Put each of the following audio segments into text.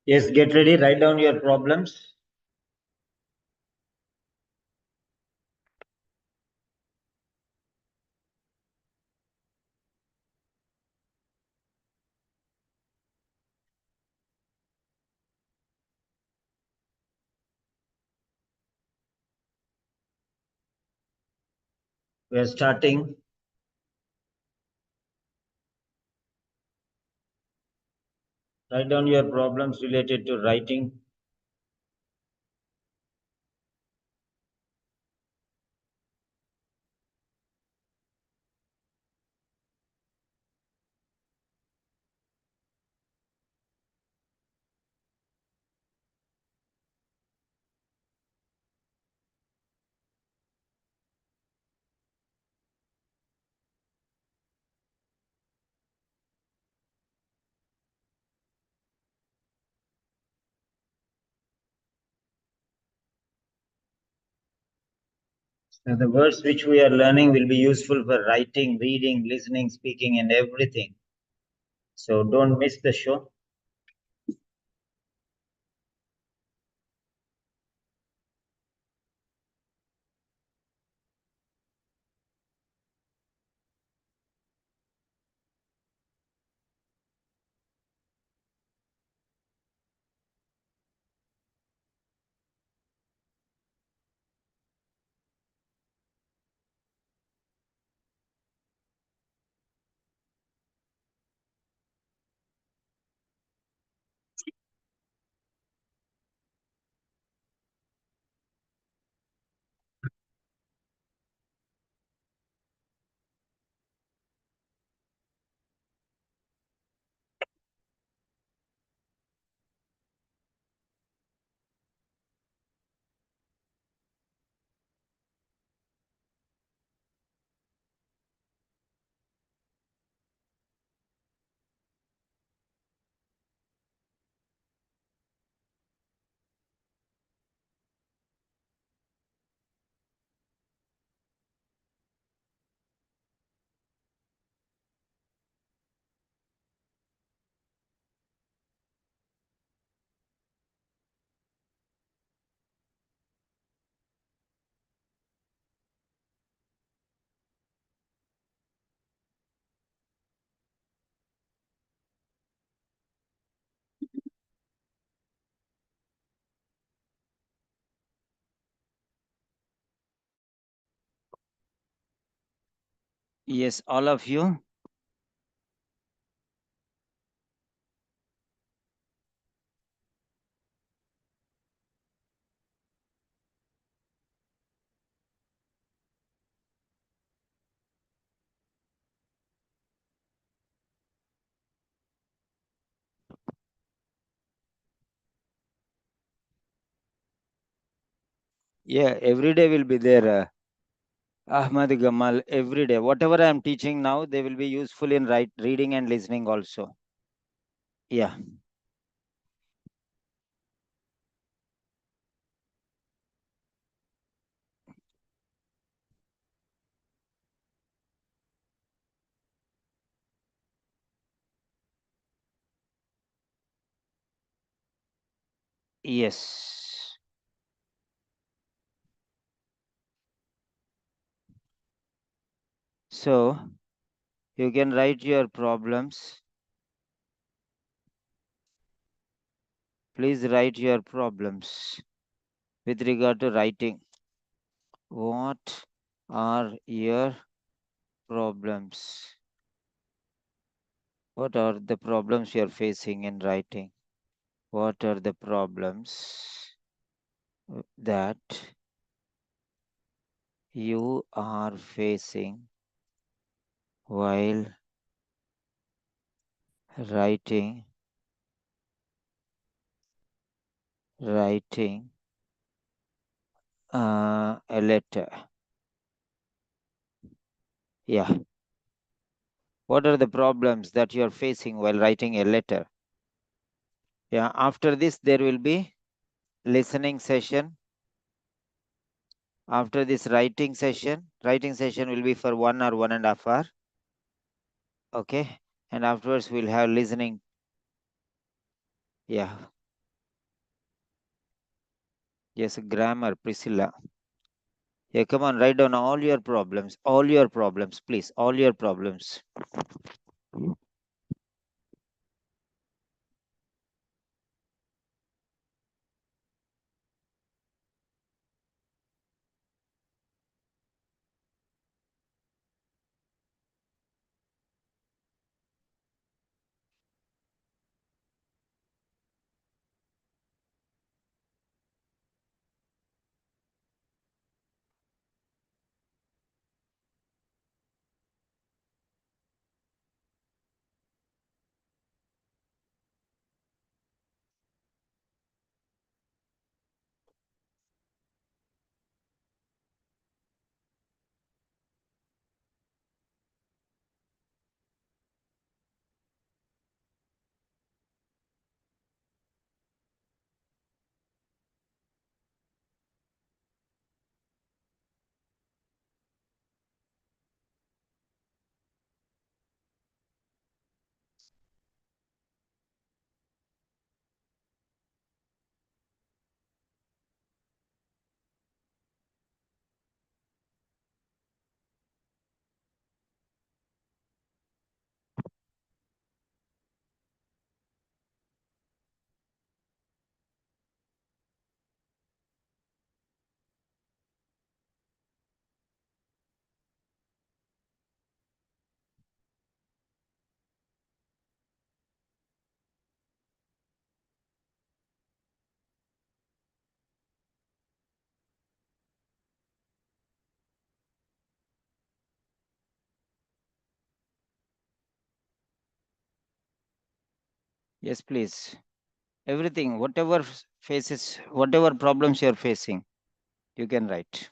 Yes, get ready. Write down your problems. We are starting. Write down your problems related to writing. So the words which we are learning will be useful for writing, reading, listening, speaking, and everything. So don't miss the show. Yes, all of you. Yeah, every day will be there. Ahmad Gamal, every day. Whatever I am teaching now, they will be useful in reading and listening also. Yeah. Yes. So you can write your problems. Please write your problems with regard to writing. What are your problems? What are the problems you are facing in writing? What are the problems that you are facing while writing a letter? Yeah. What are the problems that you are facing while writing a letter? Yeah. After this, there will be listening session. After this writing session will be for 1 or 1.5 hour. Okay. And afterwards, we'll have listening. Yeah. Yes, grammar, Priscilla. Yeah, come on, write down all your problems, please, all your problems. Yes, please. Everything, whatever faces, whatever problems you're facing, you can write.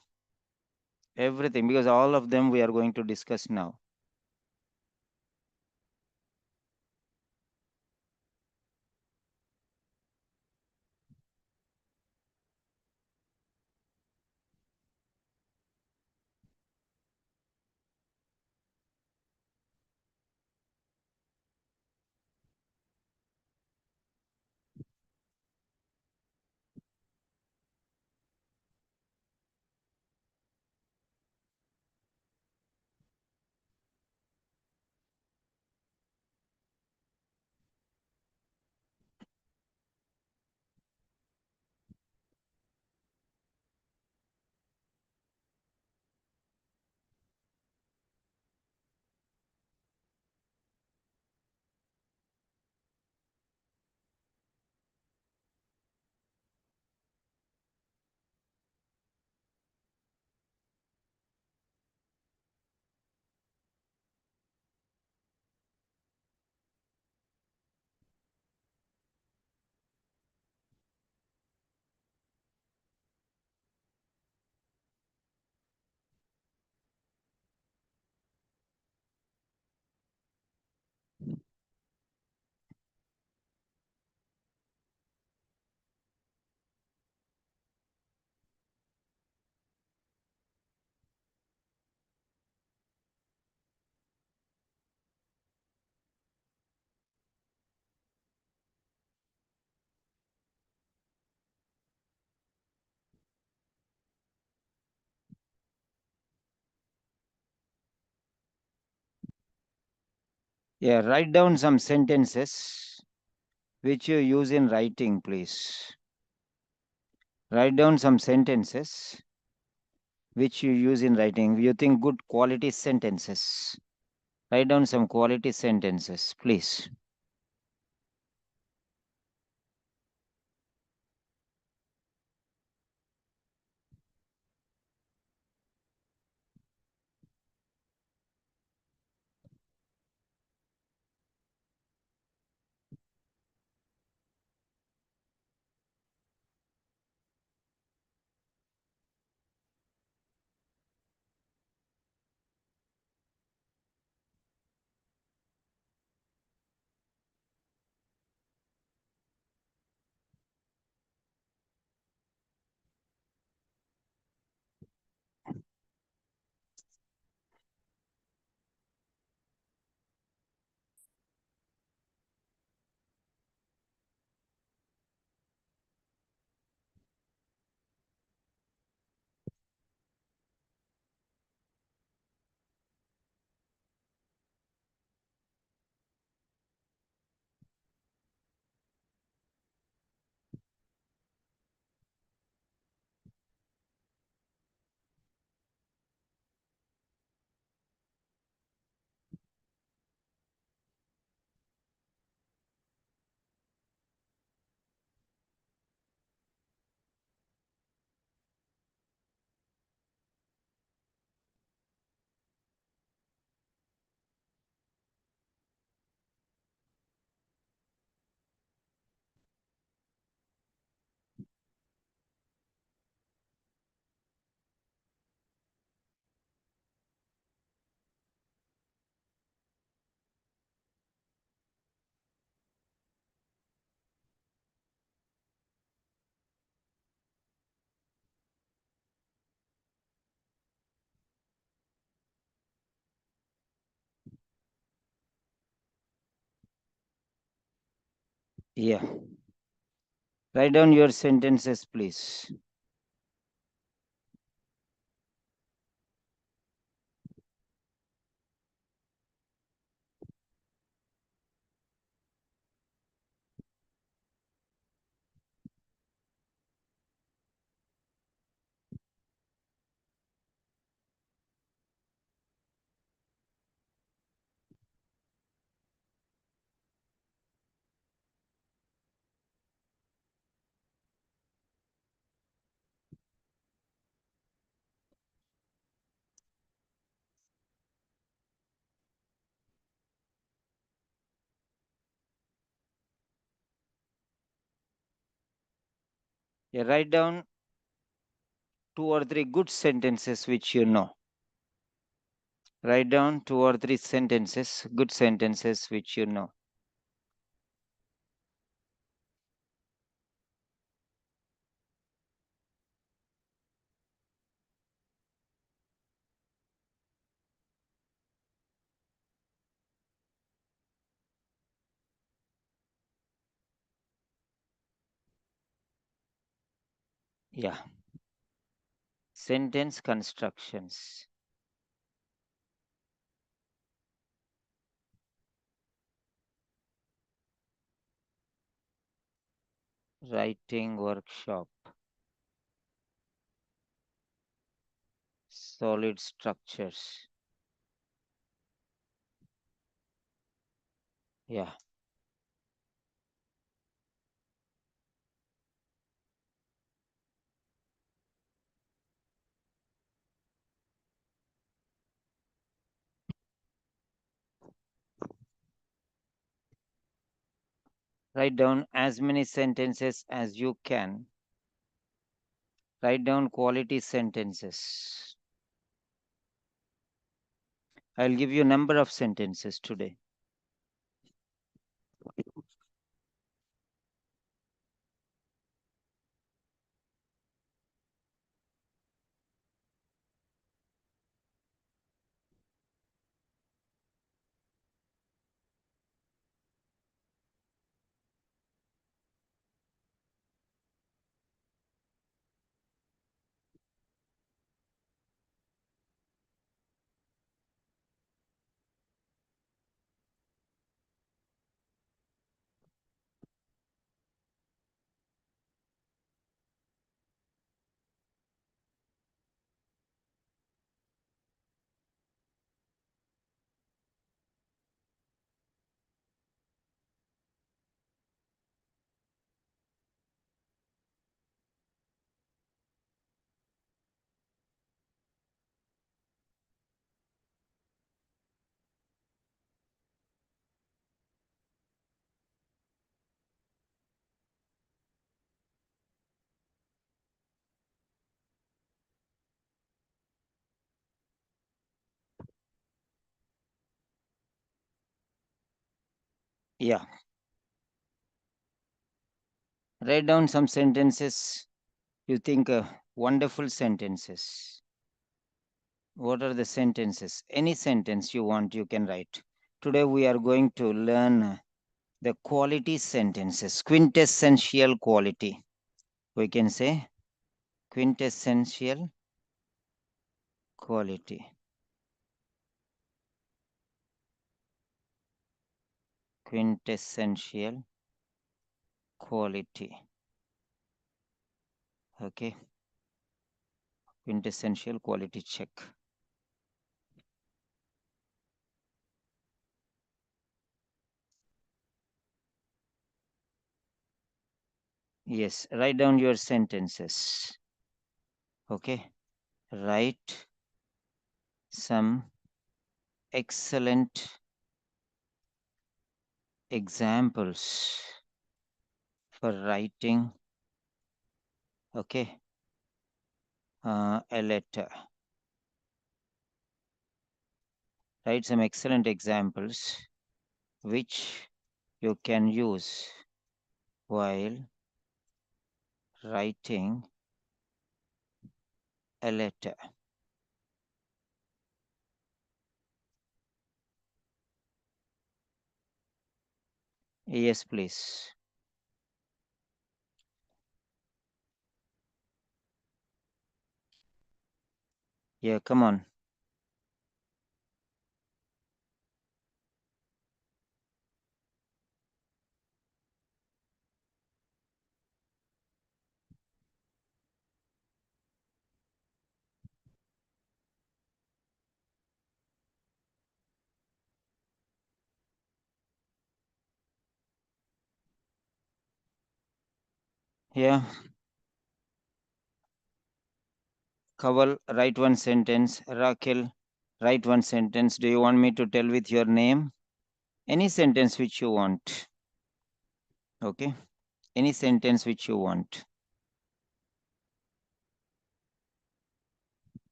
Everything, because all of them we are going to discuss now. Yeah, write down some sentences which you use in writing, please. Write down some sentences which you use in writing. You think good quality sentences. Write down some quality sentences, please. Yeah. Write down your sentences, please. Yeah, write down 2 or 3 good sentences which you know. Write down 2 or 3 sentences, good sentences which you know. Yeah. Sentence constructions. Writing workshop. Solid structures. Yeah. Write down as many sentences as you can. Write down quality sentences. I'll give you a number of sentences today. Yeah. Write down some sentences you think wonderful sentences. What are the sentences? Any sentence you want, you can write. Today we are going to learn the quality sentences, quintessential quality. We can say quintessential quality. Quintessential quality. Okay. Quintessential quality check. Yes, write down your sentences. Okay. Write some excellent examples for writing, okay, a letter. Write some excellent examples which you can use while writing a letter. Yes, please. Yeah, come on. Yeah. Kaval, write one sentence. Raquel, write one sentence. Do you want me to tell with your name? Any sentence which you want. Okay. Any sentence which you want.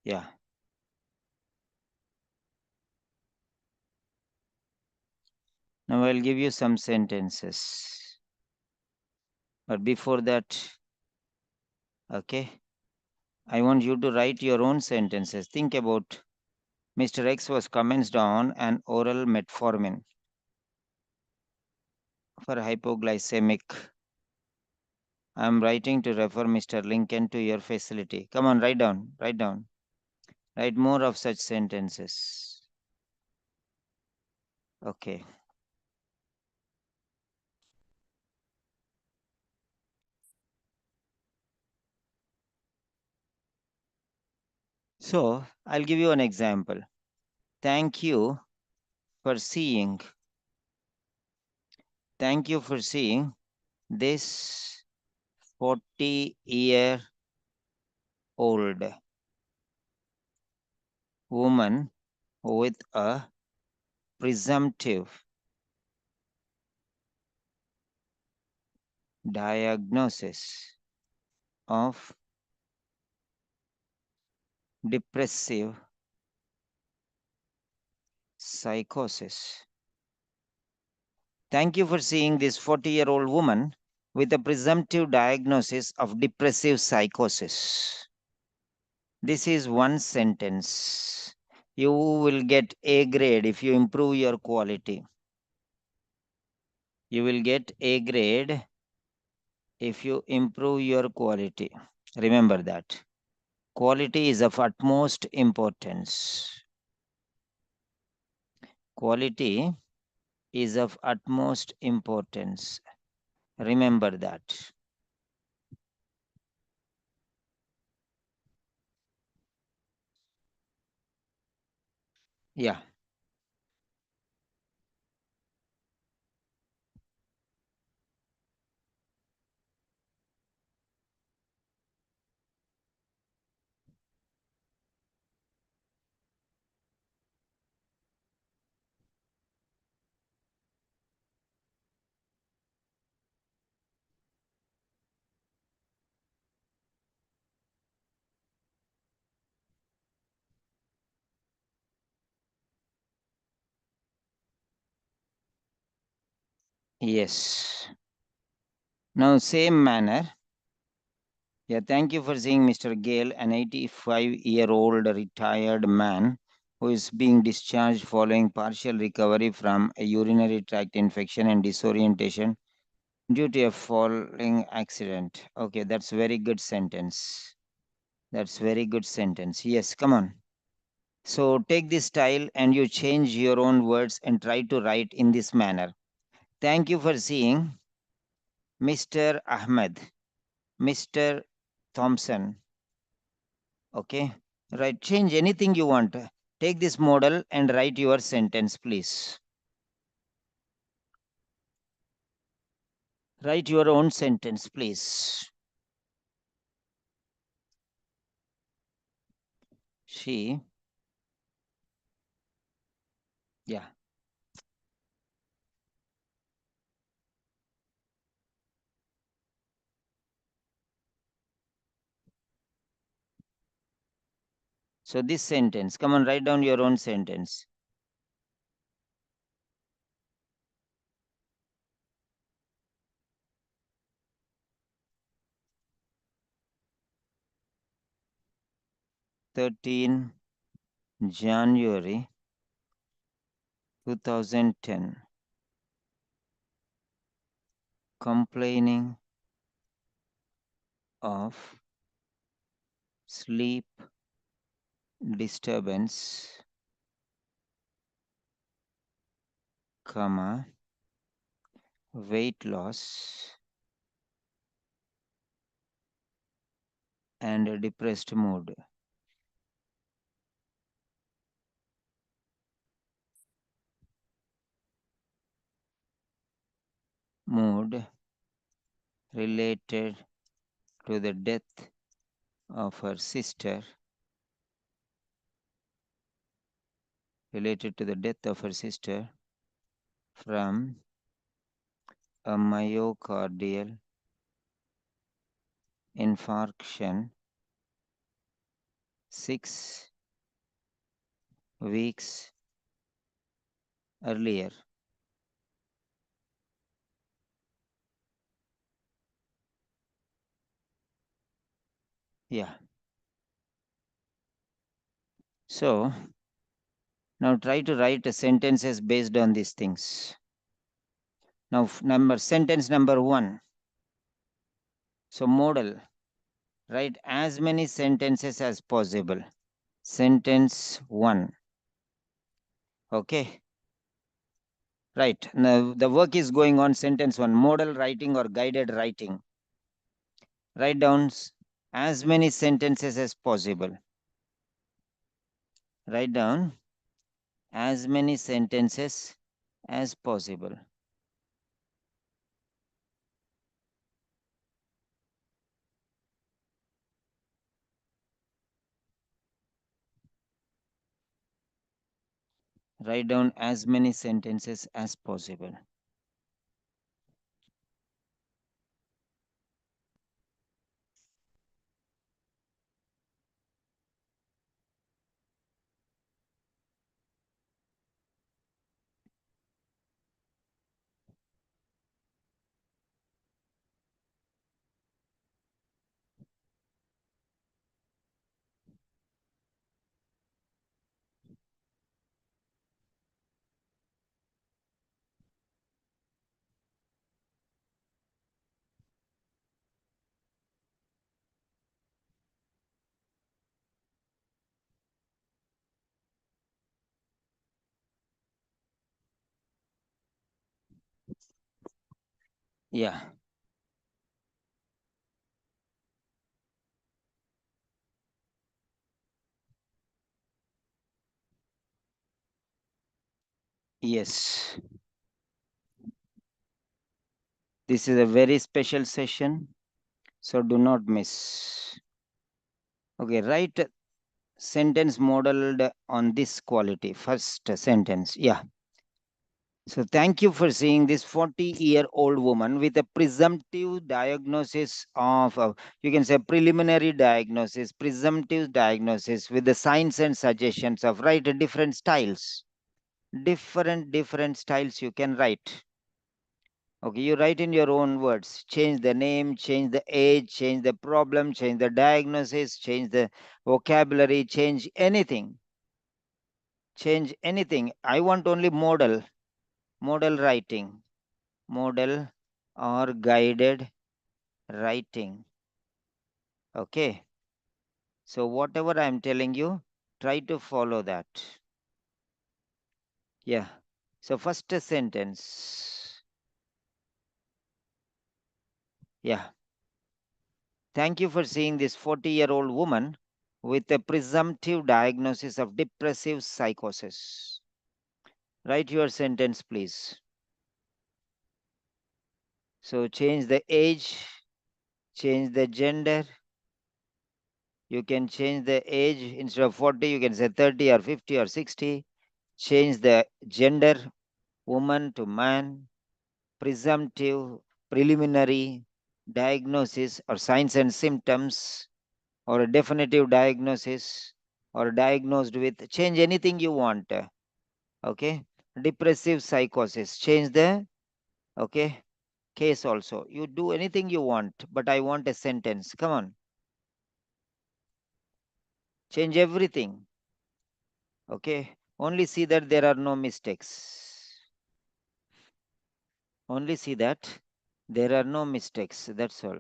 Yeah. Now I'll give you some sentences. But before that, okay, I want you to write your own sentences. Think about Mr. X was commenced on an oral metformin for hypoglycemic. I'm writing to refer Mr. Lincoln to your facility. Come on, write down, write down. Write more of such sentences. Okay. So I'll give you an example. Thank you for seeing. Thank you for seeing this 40-year-old woman with a presumptive diagnosis of depressive psychosis. Thank you for seeing this 40-year-old woman with a presumptive diagnosis of depressive psychosis. This is one sentence. You will get A grade if you improve your quality. You will get A grade if you improve your quality. Remember that. Quality is of utmost importance. Quality is of utmost importance. Remember that. Yeah. Yes. Now, same manner. Yeah, thank you for seeing Mr. Gale, an 85-year-old retired man who is being discharged following partial recovery from a urinary tract infection and disorientation due to a falling accident. Okay, that's very good sentence. That's very good sentence. Yes, come on. So take this style and you change your own words and try to write in this manner. Thank you for seeing Mr. Ahmed, Mr. Thompson. Okay, right. Change anything you want. Take this model and write your sentence, please. Write your own sentence, please. She, yeah. So this sentence, come on, write down your own sentence. January 13, 2010. Complaining of sleep disturbance, comma, weight loss, and a depressed mood. Mood related to the death of her sister. Related to the death of her sister from a myocardial infarction 6 weeks earlier. Yeah. So now try to write sentences based on these things. Now sentence number 1. So model, write as many sentences as possible. Sentence 1. Okay. Right. Now the work is going on. Sentence 1. Model writing or guided writing. Write down as many sentences as possible. Write down as many sentences as possible. Write down as many sentences as possible. Yeah. Yes. This is a very special session, so do not miss. Okay, write sentence modeled on this quality. First sentence. Yeah. So thank you for seeing this 40-year-old woman with a presumptive diagnosis of, you can say preliminary diagnosis, presumptive diagnosis with the signs and suggestions of write different styles. Different styles you can write. Okay, you write in your own words. Change the name, change the age, change the problem, change the diagnosis, change the vocabulary, change anything. Change anything. I want only model writing, model or guided writing. Okay. So whatever I'm telling you, try to follow that. Yeah. So first sentence. Yeah. Thank you for seeing this 40-year-old woman with a presumptive diagnosis of depressive psychosis. Write your sentence, please. So change the age, change the gender. You can change the age instead of 40, you can say 30 or 50 or 60. Change the gender, woman to man, presumptive, preliminary, diagnosis or signs and symptoms, or a definitive diagnosis, or diagnosed with, change anything you want. Okay. Depressive psychosis, change the, okay, case also. You do anything you want, but I want a sentence. Come on. Change everything. Okay. Only see that there are no mistakes. Only see that there are no mistakes. That's all.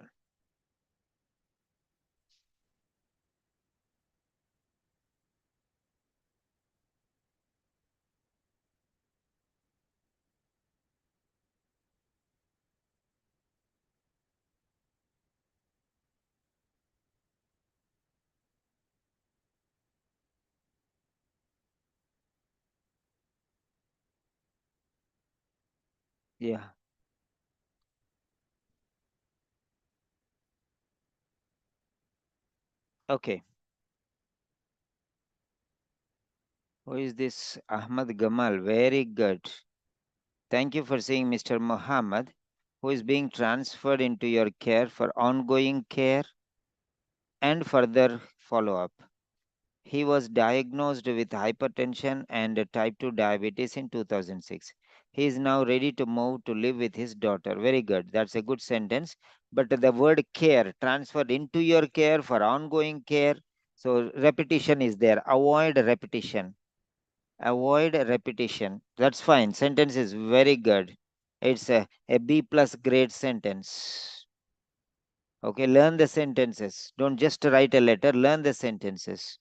Yeah. Okay. Who is this? Ahmad Gamal. Very good. Thank you for saying Mr. Muhammad, who is being transferred into your care for ongoing care and further follow up. He was diagnosed with hypertension and type 2 diabetes in 2006. He is now ready to move to live with his daughter. Very good. That's a good sentence. But the word care, transferred into your care for ongoing care. So repetition is there. Avoid repetition. Avoid repetition. That's fine. Sentence is very good. It's a B plus grade sentence. Okay, learn the sentences. Don't just write a letter, learn the sentences.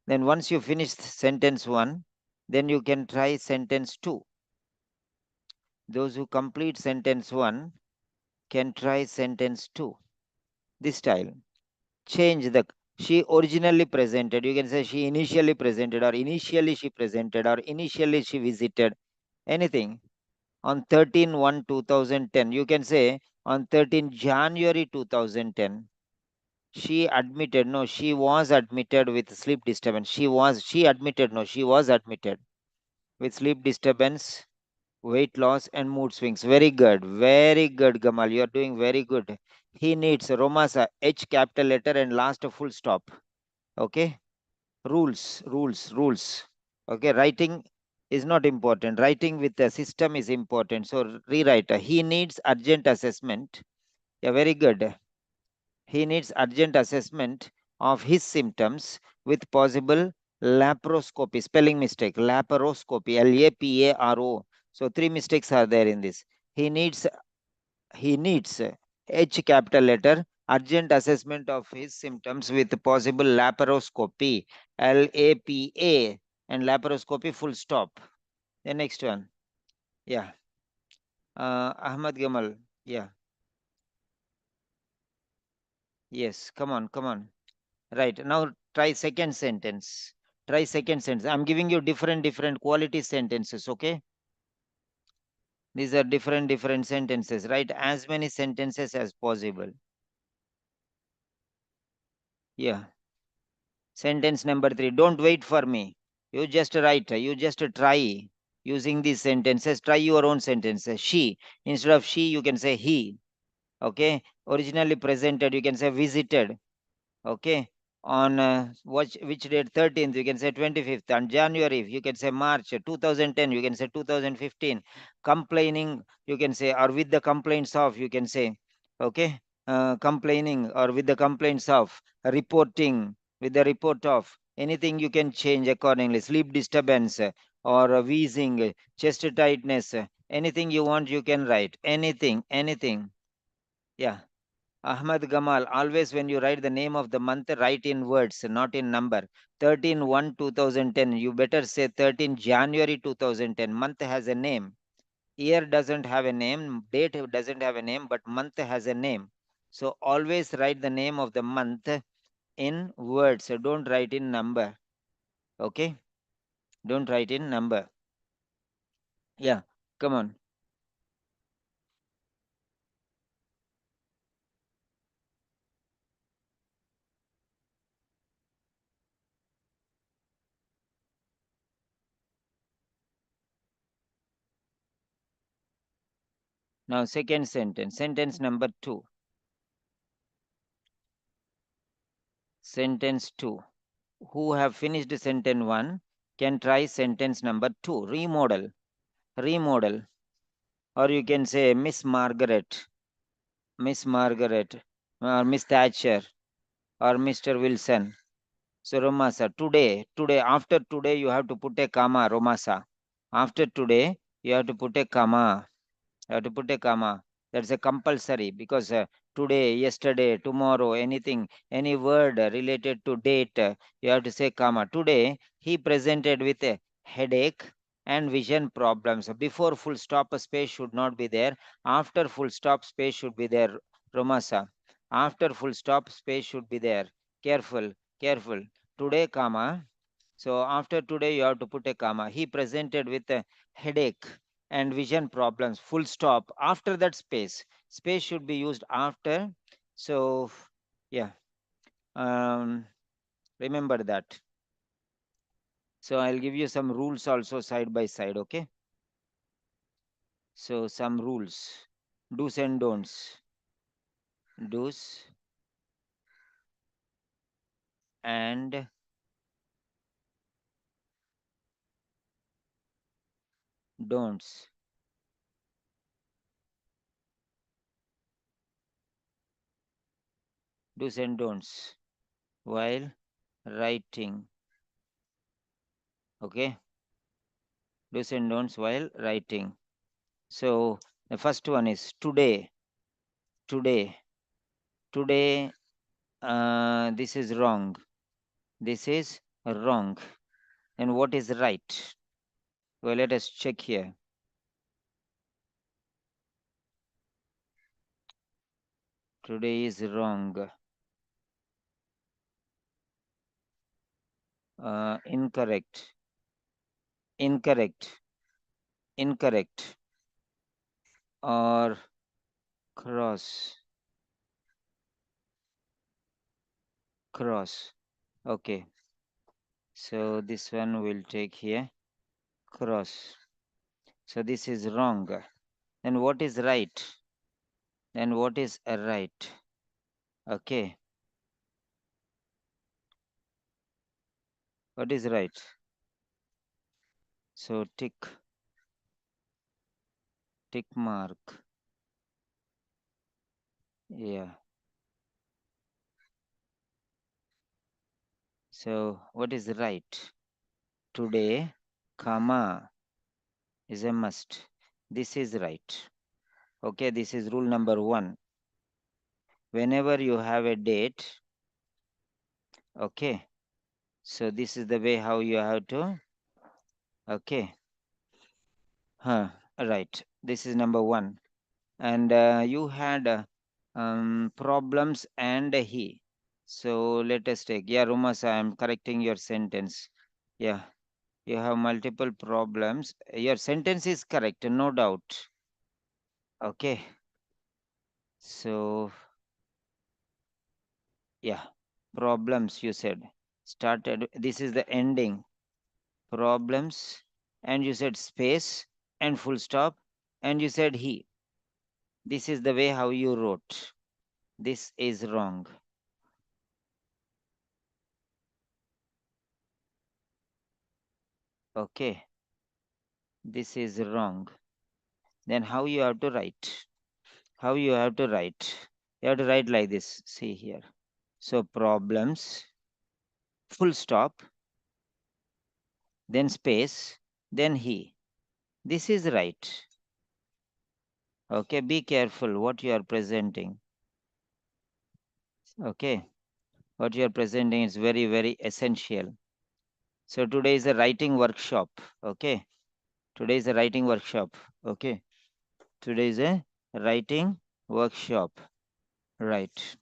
Then once you finish sentence 1, then you can try sentence 2. Those who complete sentence 1 can try sentence 2. This style. Change the she originally presented. You can say she initially presented, or initially she presented, or initially she visited. Anything. On 13/1/2010. You can say on 13 January 2010. She admitted, no, she was admitted with sleep disturbance. She admitted, no, she was admitted with sleep disturbance, weight loss, and mood swings. Very good. Very good, Gamal. You are doing very good. He needs Romasa, H capital letter and last a full stop. Okay. Rules. Okay. Writing is not important. Writing with the system is important. So rewrite. He needs urgent assessment. Yeah, very good. He needs urgent assessment of his symptoms with possible laparoscopy. Spelling mistake. Laparoscopy. Laparo. So three mistakes are there in this. He needs H capital letter urgent assessment of his symptoms with possible laparoscopy. LAPA and laparoscopy full stop. The next one. Yeah. Ahmad Gamal. Yeah. Yes. Come on. Right. Now try second sentence. Try second sentence. I'm giving you different quality sentences. Okay. These are different sentences. Write as many sentences as possible. Yeah. Sentence number 3. Don't wait for me. You just write. You just try using these sentences. Try your own sentences. She. Instead of she, you can say he. Okay. Originally presented, you can say visited. Okay. On which date? 13th, you can say 25th. On January, you can say March. 2010, you can say 2015. Complaining, you can say, or with the complaints of, you can say. Okay. Complaining or with the complaints of. Reporting with the report of. Anything you can change accordingly. Sleep disturbance or wheezing, chest tightness. Anything you want, you can write. Anything. Yeah. Ahmad Gamal, always when you write the name of the month, write in words, not in number. 13/1/2010. You better say 13 January 2010. Month has a name. Year doesn't have a name. Date doesn't have a name, but month has a name. So always write the name of the month in words. Don't write in number. Okay? Don't write in number. Yeah. Come on. Now, second sentence. Sentence number 2. Sentence 2. Who have finished sentence 1 can try sentence number 2. Remodel, or you can say Miss Margaret, or Miss Thatcher, or Mr. Wilson. So Romasa, today, after today, you have to put a comma, Romasa. After today, you have to put a comma. You have to put a comma. That's a compulsory, because today, yesterday, tomorrow, anything, any word related to date, you have to say comma. Today, he presented with a headache and vision problems. Before full stop, a space should not be there. After full stop, space should be there. Romasa. After full stop, space should be there. Careful. Today, comma. So after today, you have to put a comma. He presented with a headache. and vision problems, full stop. After that space. Space should be used after. So, yeah, remember that. So I'll give you some rules also side by side, okay? So some rules, do's and don'ts. Do's and don'ts. Do's and don'ts while writing. Okay? Do's and don'ts while writing. So the first one is today. Today. Today, this is wrong. This is wrong. And what is right? Well, let us check here. Today is wrong. Incorrect. Incorrect. Incorrect. Or cross. Cross. Okay. So this one will take here cross. So this is wrong. Then what is right? Then what is right? Okay. What is right? So tick mark. Yeah. So what is right? Today, comma is a must. This is right. Okay, this is rule number 1. Whenever you have a date, okay, so this is the way how you have to, okay, right. This is number 1. And you had problems and he. So let us take, yeah, Rumas, I am correcting your sentence. Yeah, you have multiple problems. Your sentence is correct, no doubt. Okay. So, yeah, problems you said. Started, this is the ending. Problems, and you said space and full stop, and you said he. This is the way how you wrote. This is wrong. Okay. This is wrong. Then how you have to write? How you have to write? You have to write like this. See here. So problems, full stop, then space, then he. This is right. Okay, be careful what you are presenting. Okay, what you are presenting is very, very essential. So today is a writing workshop. Okay, today is a writing workshop. Okay, today is a writing workshop. Right.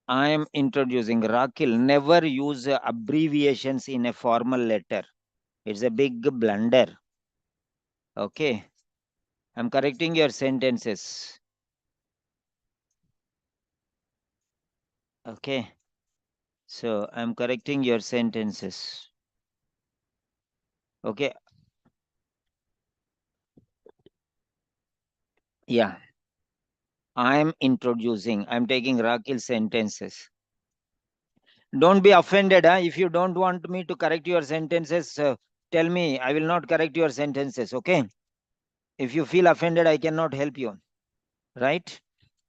I am introducing Rakil. Never use abbreviations in a formal letter. It's a big blunder. Okay. I'm correcting your sentences. Okay. So I'm correcting your sentences. Okay. Yeah. I'm introducing. I'm taking Rakil sentences. Don't be offended. If you don't want me to correct your sentences, tell me. I will not correct your sentences. Okay. If you feel offended, I cannot help you. Right?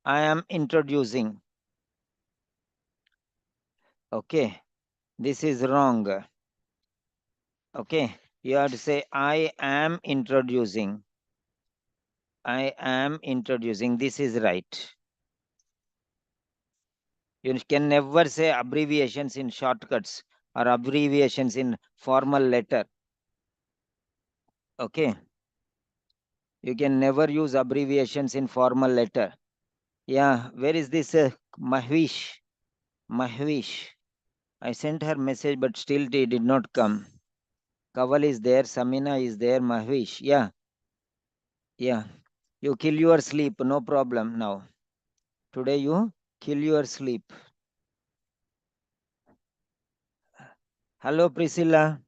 I am introducing. Okay. This is wrong. Okay. You have to say, I am introducing. I am introducing. This is right. You can never say abbreviations in shortcuts or abbreviations in formal letter. Okay. You can never use abbreviations in formal letter. Yeah. Where is this Mahwish? Mahwish. I sent her message, but still they did not come. Kaval is there, Samina is there, Mahvish. Yeah. Yeah. You kill your sleep, no problem now. Today you kill your sleep. Hello, Priscilla.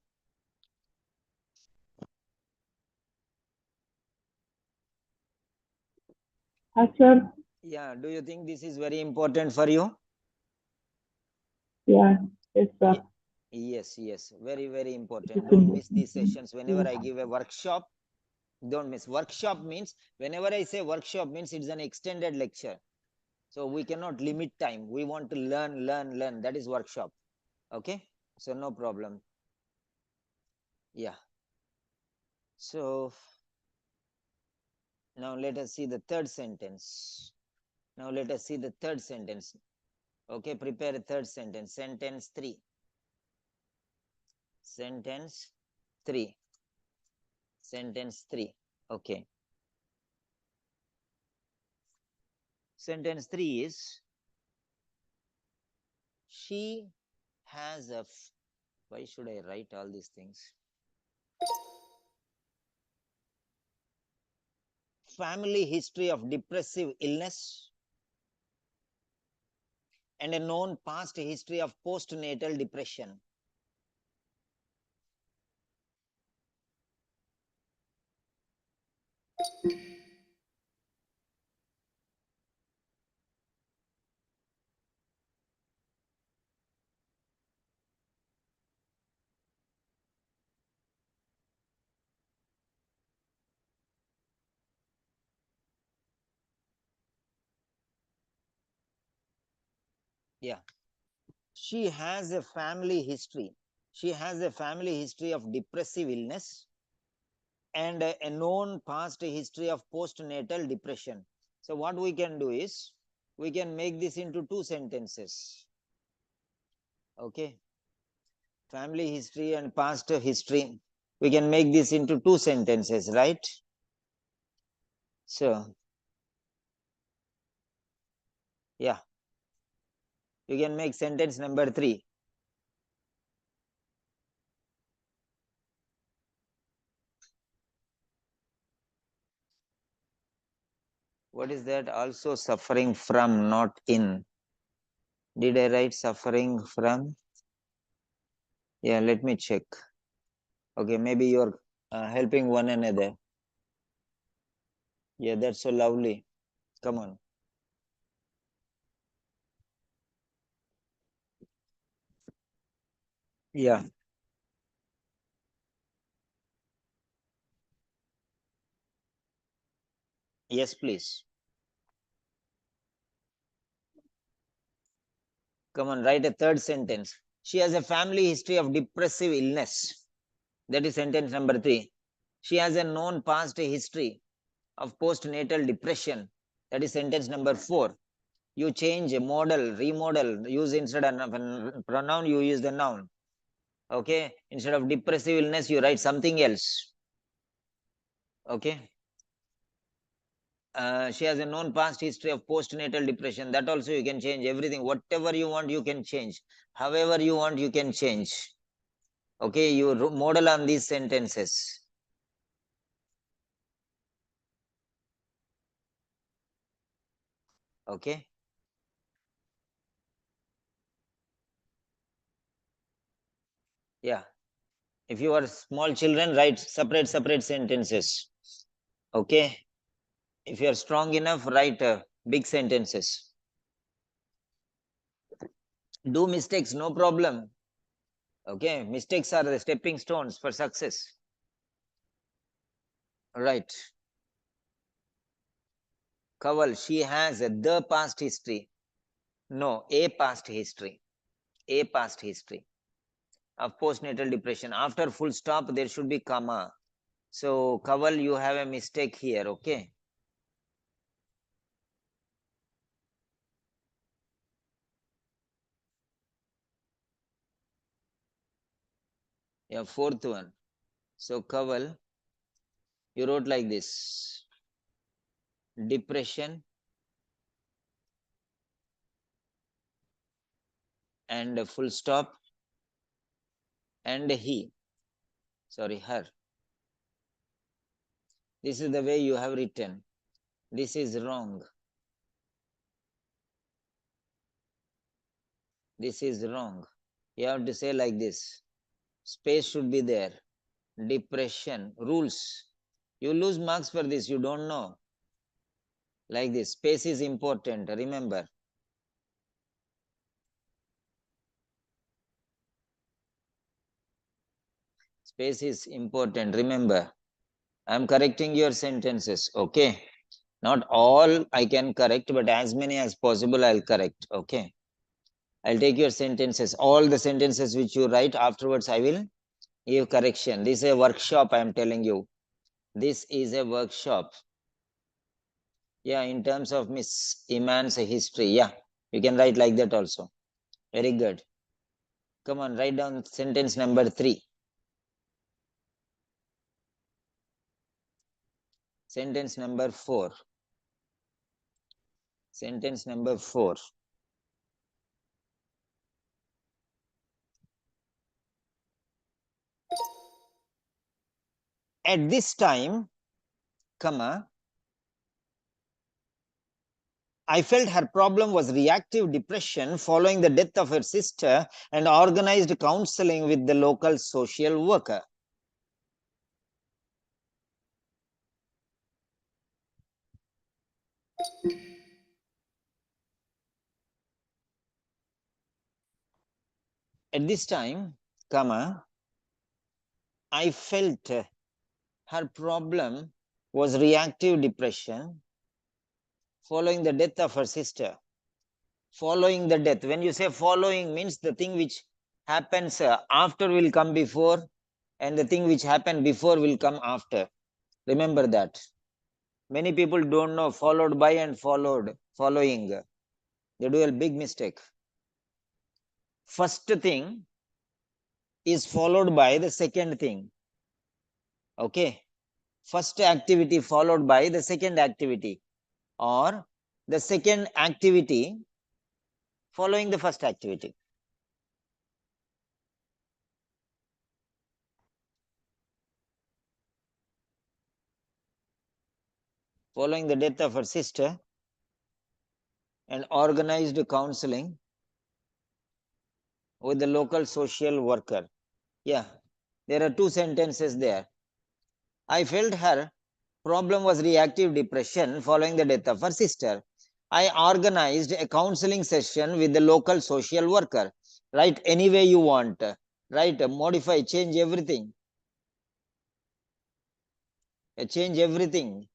Sir. Yeah. Do you think this is very important for you? Yeah. Yes, sir. Yes, yes. Very, very important. Don't miss these sessions. Whenever I give a workshop, don't miss. Workshop means, whenever I say workshop means it's an extended lecture. So we cannot limit time. We want to learn, learn, learn. That is workshop. Okay. So no problem. Yeah. So now let us see the third sentence. Now let us see the third sentence. Okay, prepare a third sentence. Sentence 3. Sentence 3. Sentence 3. Okay. Sentence 3 is, she has a, why should I write all these things? Family history of depressive illness and a known past history of postnatal depression. Yeah. She has a family history. She has a family history of depressive illness and a known past history of postnatal depression. So what we can do is, we can make this into 2 sentences. Okay. Family history and past history. We can make this into 2 sentences, right? So, yeah. You can make sentence number 3. What is that? Also suffering from, not in. Did I write suffering from? Yeah, let me check. Okay, maybe you're helping one another. Yeah, that's so lovely. Come on. Yeah. Yes, please. Come on, write a third sentence. She has a family history of depressive illness. That is sentence number 3. She has a known past history of postnatal depression. That is sentence number 4. You change a model, remodel, use instead of a pronoun, you use the noun. Okay, instead of depressive illness, you write something else. Okay. She has a known past history of postnatal depression. That also you can change everything. Whatever you want, you can change. However you want, you can change. Okay, you model on these sentences. Okay. Yeah. If you are small children, write separate sentences. Okay. If you are strong enough, write big sentences. Do mistakes, no problem. Okay. Mistakes are the stepping stones for success. Right. Kaval, she has the past history. No, a past history. A past history of postnatal depression. After full stop, there should be comma. So, Kaval, you have a mistake here, okay? Yeah, fourth one. So, Kaval, you wrote like this. Depression and full stop. and he. Sorry, her. This is the way you have written. This is wrong. This is wrong. You have to say like this. Space should be there. Depression, rules. You lose marks for this, you don't know. Like this. Space is important, remember. Space is important, remember. I am correcting your sentences, okay? Not all I can correct, but as many as possible I'll correct, okay? I'll take your sentences, all the sentences which you write, afterwards I will give correction. This is a workshop, I am telling you. This is a workshop. Yeah, in terms of Miss Iman's history, yeah, you can write like that also. Very good. Come on, write down sentence number 3. Sentence number 4. Sentence number 4. At this time, comma, I felt her problem was reactive depression following the death of her sister and organized counseling with the local social worker. At this time, comma, I felt her problem was reactive depression following the death of her sister. Following the death. When you say following means the thing which happens after will come before and the thing which happened before will come after. Remember that. Many people don't know followed by and following. They do a big mistake. First thing is followed by the second thing. Okay. First activity followed by the second activity, or the second activity following the first activity. Following the death of her sister and organized counseling with the local social worker. Yeah, there are 2 sentences there. I felt her problem was reactive depression following the death of her sister. I organized a counseling session with the local social worker. Write any way you want. Write, modify, change everything. Change everything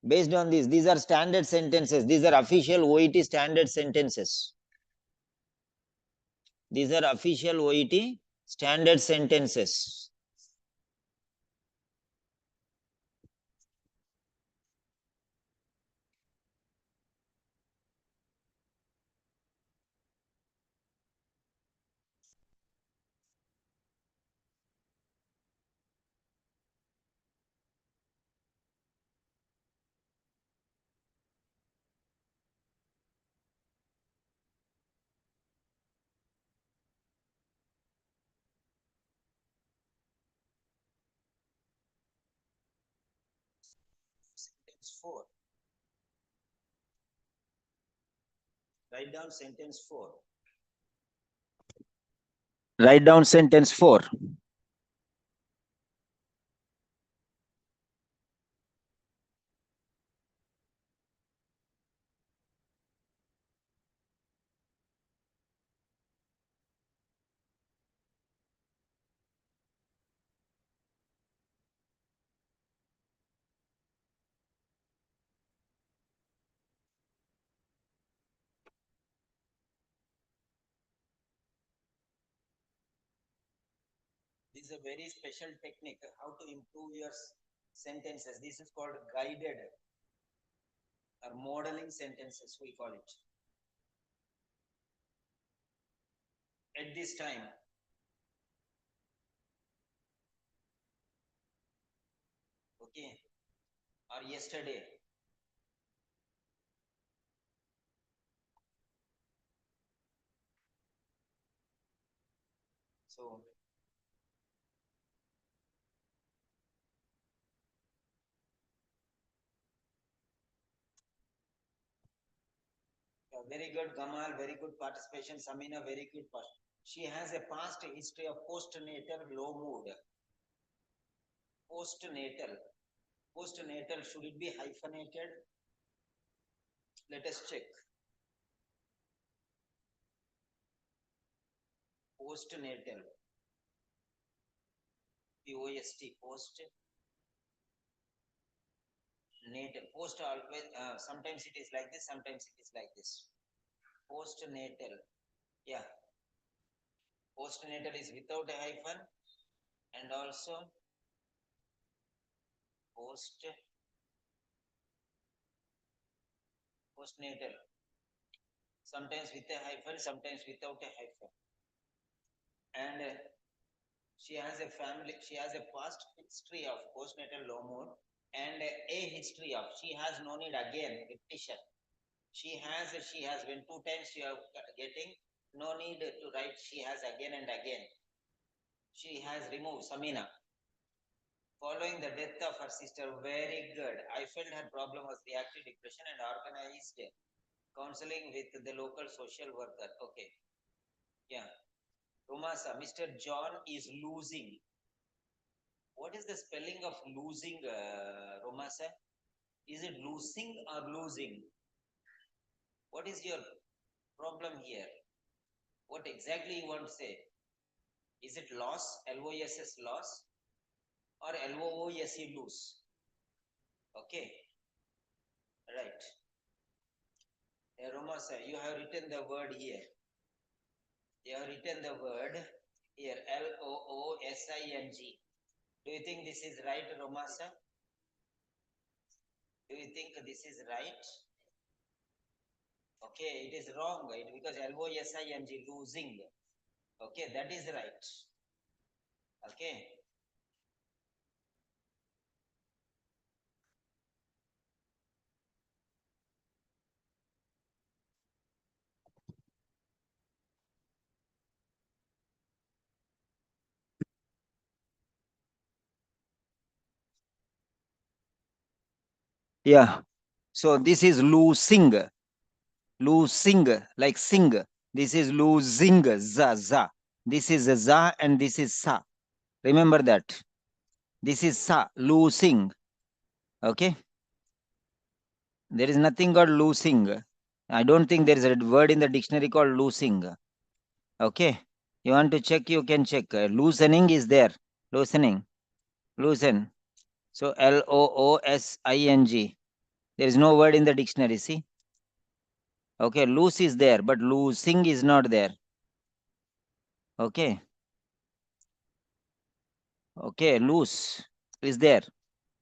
based on this. These are standard sentences. These are official OET standard sentences. These are official OET standard sentences. Sentence 4. Write down sentence 4. Write down sentence 4. This is a very special technique how to improve your sentences. This is called guided or modeling sentences, we call it. At this time, okay, or yesterday. So Very good, Gamal. Very good participation. Samina, very good. She has a past history of postnatal low mood. Postnatal. Postnatal, should it be hyphenated? Let us check. Postnatal. P-O-S-T, post. Natal. Post always, sometimes it is like this, sometimes it is like this. Postnatal. Yeah. Postnatal is without a hyphen and also postnatal. Sometimes with a hyphen, sometimes without a hyphen. And she has a family, she has a past history of postnatal low mood and a history of, she has no need again, repetition. She has, when 2 times you are getting, no need to write she has again and again. She has removed, Samina. Following the death of her sister, very good. I felt her problem was reactive depression and organized counseling with the local social worker. Okay. Yeah. Romasa, Mr. John is losing. What is the spelling of losing, Romasa? Is it losing or losing? What is your problem here? What exactly you want to say? Is it loss, L-O-S-S loss, or L-O-O-S-E lose? Okay. Right. Romasa, you have written the word here. You have written the word here, L-O-O-S-I-N-G. Do you think this is right, Romasa? Do you think this is right? Okay, it is wrong, right? Because L-O-S-I-N-G, losing. Okay, that is right. Okay. Yeah. So this is losing. Losing, like sing. This is losing, za, za. This is a za and this is sa. Remember that. This is sa, losing. Okay. There is nothing called losing. I don't think there is a word in the dictionary called losing. Okay. You want to check, you can check. Loosening is there. Loosening. Loosen. So L-O-O-S-I-N-G. There is no word in the dictionary. See? Okay. Loose is there, but losing is not there. Okay. Okay. Loose is there,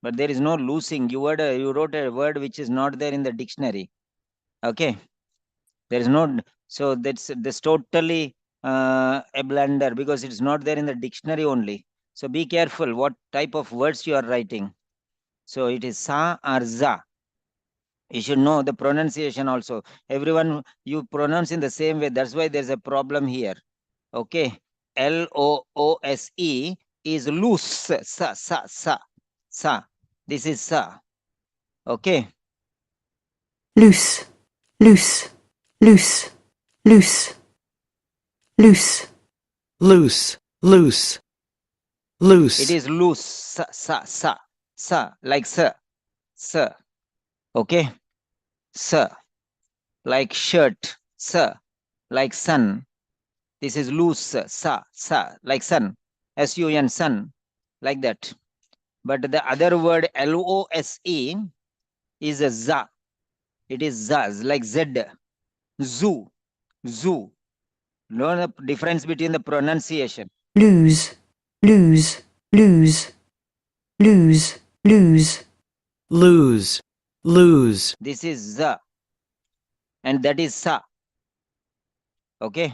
but there is no losing. You wrote a word which is not there in the dictionary. Okay. There is no. So that's totally a blunder because it's not there in the dictionary only. So be careful what type of words you are writing. So it is sa or za. You should know the pronunciation also. Everyone, you pronounce in the same way. That's why there's a problem here. Okay. L-O-O-S-E is loose. Sa, sa, sa, sa. This is sa. Okay. Loose, loose, loose, loose, loose, loose, loose, loose. It is loose. Sa, sa, sa, sa, like sir. Sir. Okay. Sir. Like shirt. Sir. Like sun. This is loose. Sa, sa, like sun. S-U-N, sun. Like that. But the other word L-O-S-E is a za. It is zaz, like Z. Zoo. Zoo. Know the difference between the pronunciation. Lose, lose, lose, lose, lose, lose, lose. This is za. And that is sa. Okay.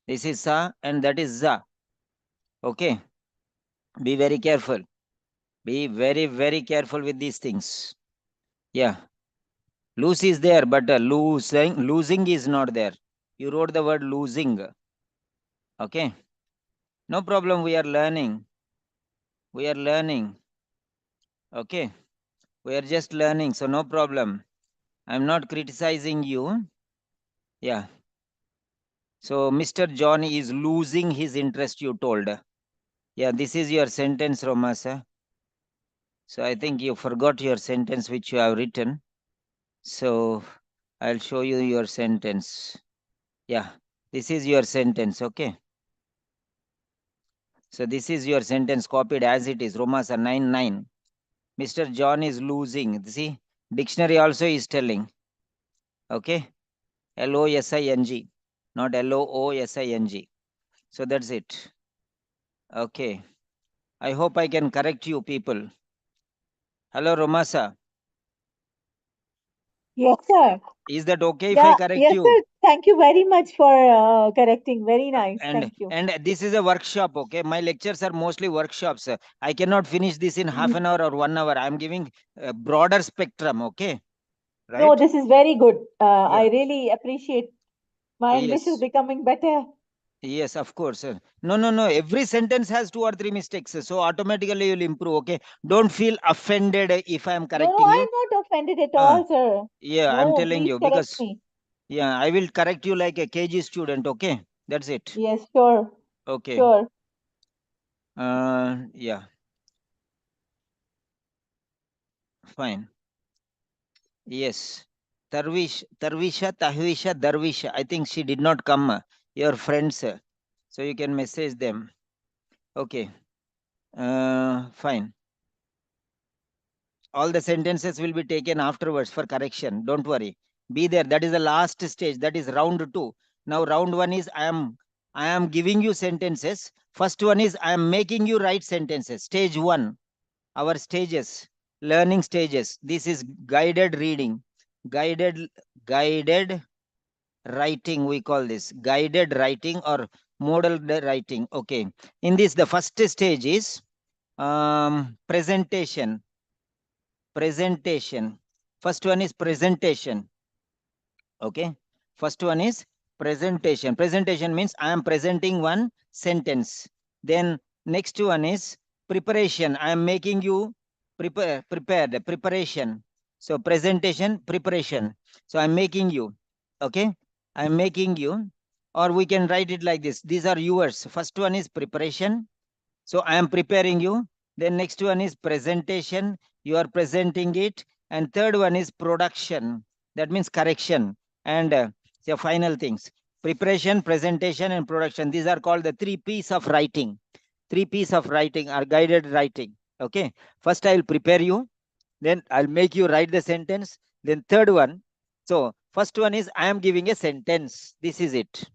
This is sa and that is za. Okay. Be very careful. Be very, very careful with these things. Yeah. Loose is there, but losing is not there. You wrote the word losing. Okay. No problem. We are learning. We are learning. Okay. We are just learning. So no problem. I'm not criticizing you. Yeah. So Mr. John is losing his interest, you told. Yeah, this is your sentence, Romasa. So I think you forgot your sentence which you have written. So I'll show you your sentence. Yeah, this is your sentence, okay? So this is your sentence copied as it is, Romasa 9:9. Mr. John is losing. See, dictionary also is telling. Okay? Losing, not Loosing. So that's it. Okay. I hope I can correct you people. Hello, Romasa. Yes, sir. Is that okay if I correct Yes, you? sir. Thank you very much for correcting. Very nice. Thank you. And this is a workshop, okay? My lectures are mostly workshops. I cannot finish this in half an hour or 1 hour. I'm giving a broader spectrum, okay? Right? No, this is very good. I Yeah. really appreciate. My English is Yes. becoming better. Yes, of course. No. Every sentence has 2 or 3 mistakes. So automatically you'll improve, okay? Don't feel offended if I'm No, correcting you. I'm not offended at Uh, all, sir. yeah, I'm No, telling please you correct because, me. yeah, I will correct you like a KG student, okay? That's it. Yes, sure. Okay. Sure. Yeah, fine. Yes. Tarvisha, Tahvisha, Darvisha. I think she did not come. Your friends. So you can message them. Okay. Fine. All the sentences will be taken afterwards for correction. Don't worry. Be there. That is the last stage. That is round 2. Now round 1 is I am giving you sentences. First one is I am making you write sentences. Stage 1. Our stages, learning stages. This is guided reading. Guided writing, we call this guided writing or model writing. Okay. In this, the first stage is presentation. First one is presentation. Okay. First one is presentation means I am presenting one sentence. Then next one is preparation. I am making you preparation. So presentation, preparation. So I'm making you. Okay. I'm making you, or we can write it like this. These are yours. First one is preparation. So I am preparing you. Then next one is presentation. You are presenting it. And third one is production. That means correction. And the final things. Preparation, presentation, and production. These are called the 3 P's of writing. 3 P's of writing are guided writing. Okay. First, I will prepare you. Then I'll make you write the sentence. Then third one. So first one is I am giving a sentence. This is it.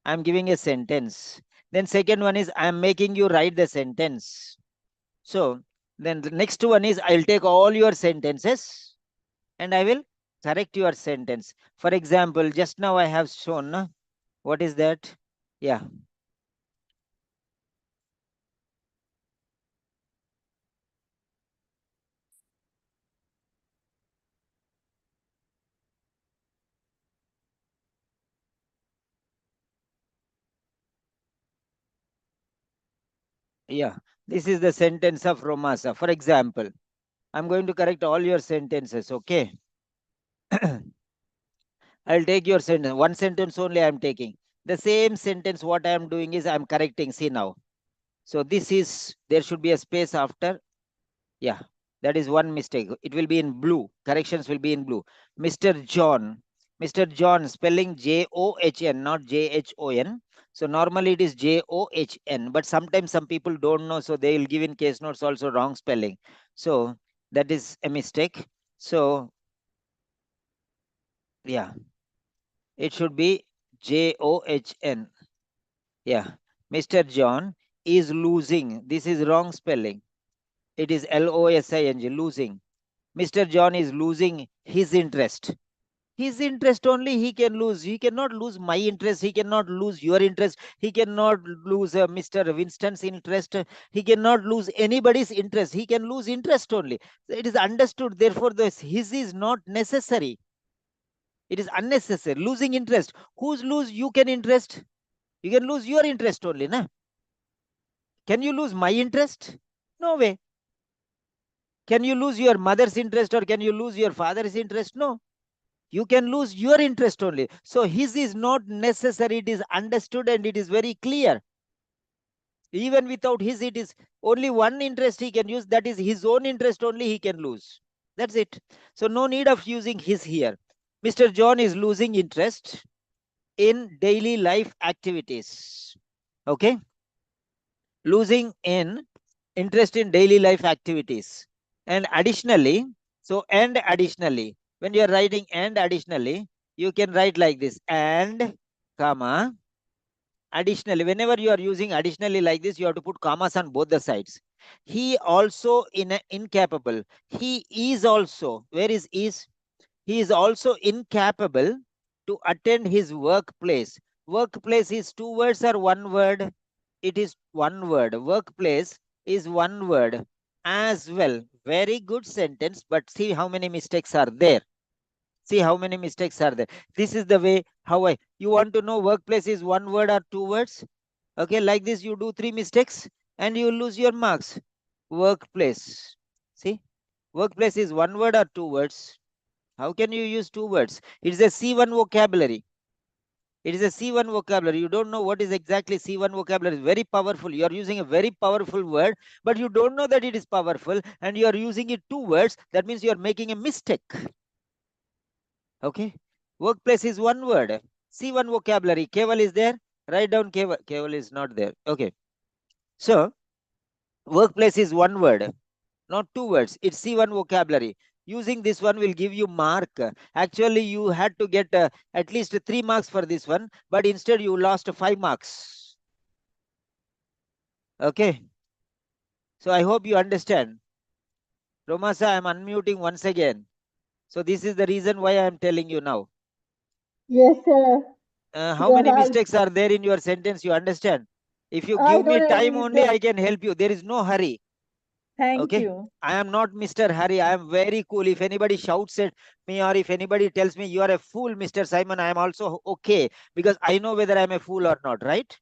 I'm giving a sentence. Then second one is I'm making you write the sentence. So then the next one is I'll take all your sentences and I will correct your sentence. For example, just now I have shown, what is that? Yeah. Yeah. This is the sentence of Romasa. For example, I'm going to correct all your sentences. Okay. I'll take your sentence. One sentence only I'm taking. The same sentence, what I'm doing is I'm correcting. See now. So this is, there should be a space after. Yeah, that is one mistake. It will be in blue. Corrections will be in blue. Mr. John. Mr. John, spelling John, not Jhon. So normally it is John, but sometimes some people don't know, so they will give in case notes also wrong spelling. So that is a mistake. So yeah, it should be John. Yeah, Mr. John is losing. This is wrong spelling. It is Losing, losing. Mr. John is losing his interest. His interest only he can lose. He cannot lose my interest. He cannot lose your interest. He cannot lose Mr. Winston's interest. He cannot lose anybody's interest. He can lose interest only. It is understood. Therefore, this his is not necessary. It is unnecessary. Losing interest. Who's lose? You can interest. You can lose your interest only, na? Can you lose my interest? No way. Can you lose your mother's interest or can you lose your father's interest? No. you can lose your interest only. So his is not necessary, it is understood and it is very clear. Even without his, it is only one interest he can use, that is his own interest only he can lose. That's it. So no need of using his here. Mr. John is losing interest in daily life activities. Okay? Losing in interest in daily life activities. And additionally, when you are writing and additionally, you can write like this, and, comma, additionally. Whenever you are using additionally like this, you have to put commas on both the sides. He also incapable. He is also, where is? He is also incapable to attend his workplace. Workplace is two words or one word? It is one word. Workplace is one word as well. Very good sentence, but see how many mistakes are there. See how many mistakes are there. This is the way how you want to know workplace is one word or two words. Okay, like this you do 3 mistakes and you lose your marks. Workplace. See, workplace is one word or two words. How can you use two words? It is a C1 vocabulary. It is a C1 vocabulary. You don't know what is exactly C1 vocabulary. It's very powerful. You are using a very powerful word, but you don't know that it is powerful and you are using it two words. That means you are making a mistake. Okay. Workplace is one word. C1 vocabulary. Keval is there. Write down Keval. Keval is not there. Okay. So, workplace is one word, not two words. It's C1 vocabulary. Using this one will give you mark. Actually, you had to get at least 3 marks for this one, but instead you lost 5 marks. Okay. So I hope you understand. Romasa, I am unmuting once again. So this is the reason why I am telling you now. Yes, sir. How There many are- mistakes are there in your sentence? You understand? If you I give me don't time only, understand. I can help you. There is no hurry. Thank Okay. you. I am not Mr. Hari. I am very cool. If anybody shouts at me or if anybody tells me you are a fool, Mr. Simon, I am also okay because I know whether I am a fool or not, right?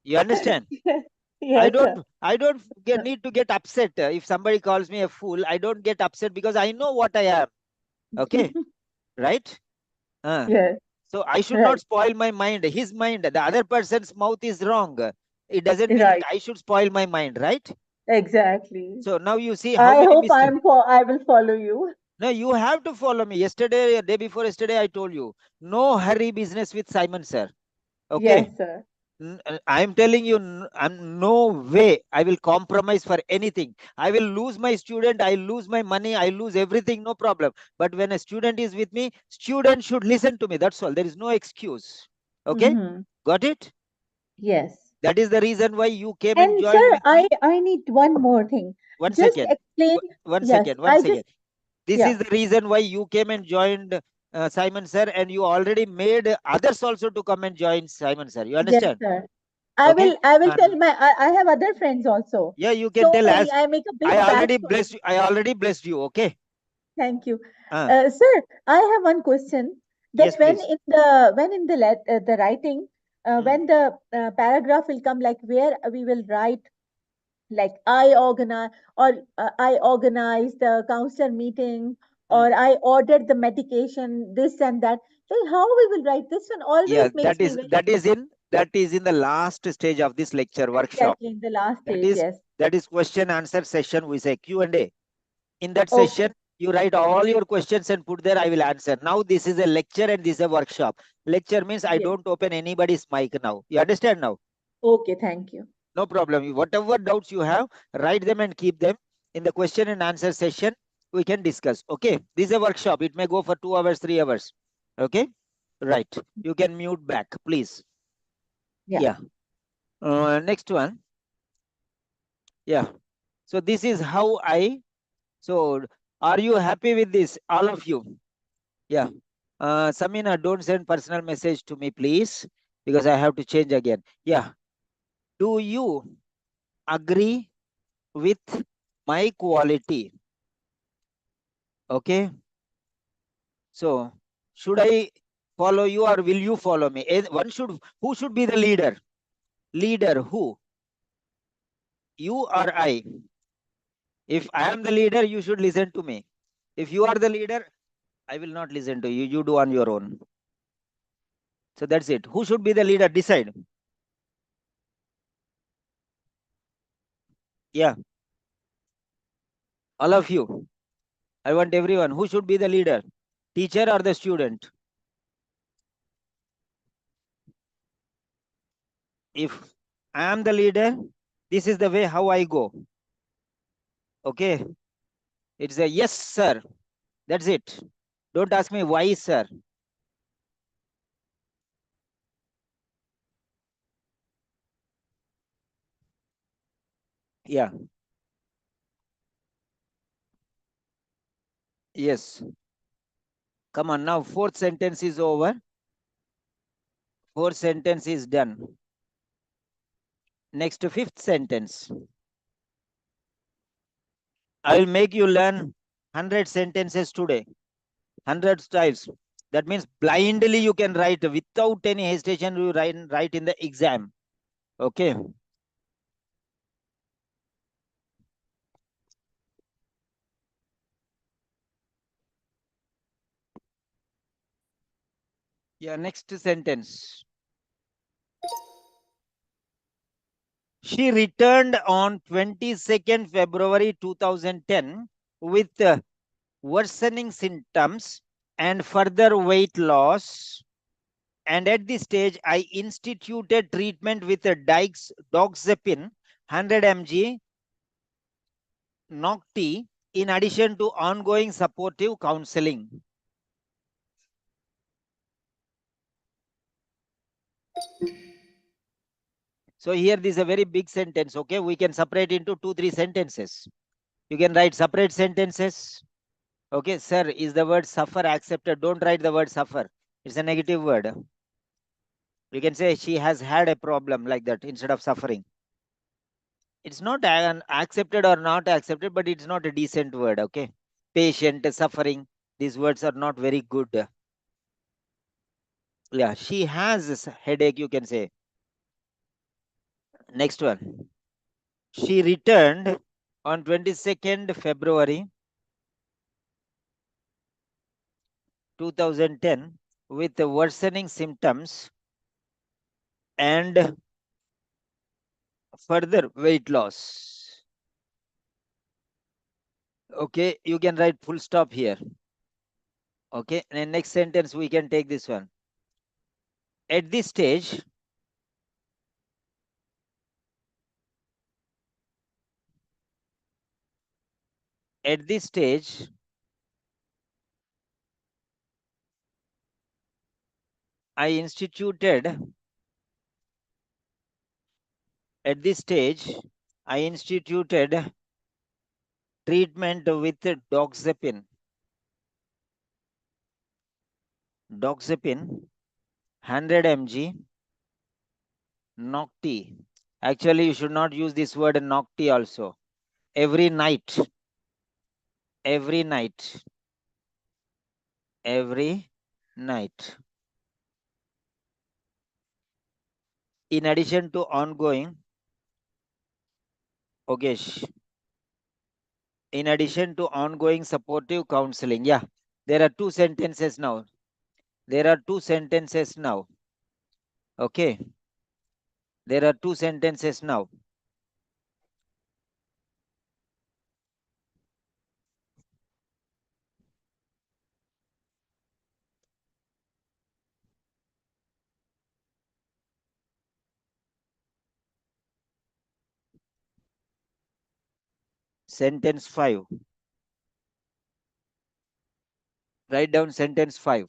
You understand? Yes, sir. I don't need to get upset if somebody calls me a fool. I don't get upset because I know what I am. Okay, right? Yes, So I should right, not spoil my mind. His mind, the other person's mouth is wrong. It doesn't mean that right. I should spoil my mind, right? Exactly. So now you see how I many hope mistakes. I will follow you. No, you have to follow me. Yesterday, day before yesterday, I told you, no hurry business with Simon, sir. Okay. Yes, sir. I'm telling you, I'm no way I will compromise for anything. I will lose my student, I lose my money, I lose everything, no problem. But when a student is with me, student should listen to me. That's all. There is no excuse. Okay. Mm-hmm. Got it? Yes. That is the reason why you came and And joined sir, with me. I need one more thing. One Just second. explain. One Yes, second. One I second. just, This yeah. is the reason why you came and joined Simon sir, and you already made others also to come and join Simon sir. You Yes, understand? sir. Okay. I will tell And I have other friends also. yeah, you can So tell many. as I make a I big batch. already blessed you. I already blessed you. Okay. Thank you. Uh, Sir, I have one question that yes, please. when in the writing, Mm. when the paragraph will come, like where we will write like I organize, or I organized the counselor meeting, or I ordered the medication, this and that. Like how we will write this one Yeah, always makes me very that is in the last stage of this lecture workshop. exactly in the last That stage. is Yes. that is question answer session. We say Q&A. In that Okay. session, you write all your questions and put there. I will answer. Now this is a lecture and this is a workshop. Lecture means I Yes. don't open anybody's mic now. You understand now? Okay. Thank you. No problem. Whatever doubts you have, write them and keep them in the question and answer session. We can discuss. Okay. This is a workshop. It may go for 2 hours, 3 hours. Okay. Right. You can mute back, please. Yeah. Next one. Yeah. So this is how so are you happy with this? All of you? Yeah. Samina, don't send personal message to me, please, because I have to change again. Yeah. Do you agree with my quality? Okay. So should I follow you or will you follow me? Who should be the leader? Leader who? You or I? If I am the leader, you should listen to me. If you are the leader, I will not listen to you. You do on your own. So that's it. Who should be the leader? Decide. Yeah. All of you. I want everyone. Who should be the leader? Teacher or the student? If I am the leader, this is the way how I go. Okay. It's a yes, sir. That's it. Don't ask me why, sir. Yeah. Yes. Come on. Now, fourth sentence is over. Fourth sentence is done. Next, fifth sentence. I will make you learn 100 sentences today. 100 styles. That means blindly you can write without any hesitation. You write in the exam. Okay. Yeah. Next sentence. She returned on 22nd February 2010 with worsening symptoms and further weight loss. And at this stage, I instituted treatment with a doxepin 100 mg Nocti in addition to ongoing supportive counseling. So here this is a very big sentence. Okay, we can separate into 2-3 sentences. You can write separate sentences. Okay, sir, is the word suffer accepted? Don't write the word suffer. It's a negative word. You can say she has had a problem like that instead of suffering. It's not an accepted or not accepted, but it's not a decent word. Okay, patient, suffering. These words are not very good. Yeah, she has this headache. You can say. Next one. She returned on 22nd February 2010 with the worsening symptoms and further weight loss. Okay, you can write full stop here. Okay, and next sentence we can take this one. At this stage, at this stage, I instituted, at this stage, I instituted treatment with doxepin. Doxepin, 100 mg, Nocti. Actually, you should not use this word Nocti also. Every night, every night, every night. In addition to ongoing, okay, in addition to ongoing supportive counseling. Yeah, there are two sentences now. There are two sentences now. Okay, there are two sentences now. Sentence 5. Write down sentence 5.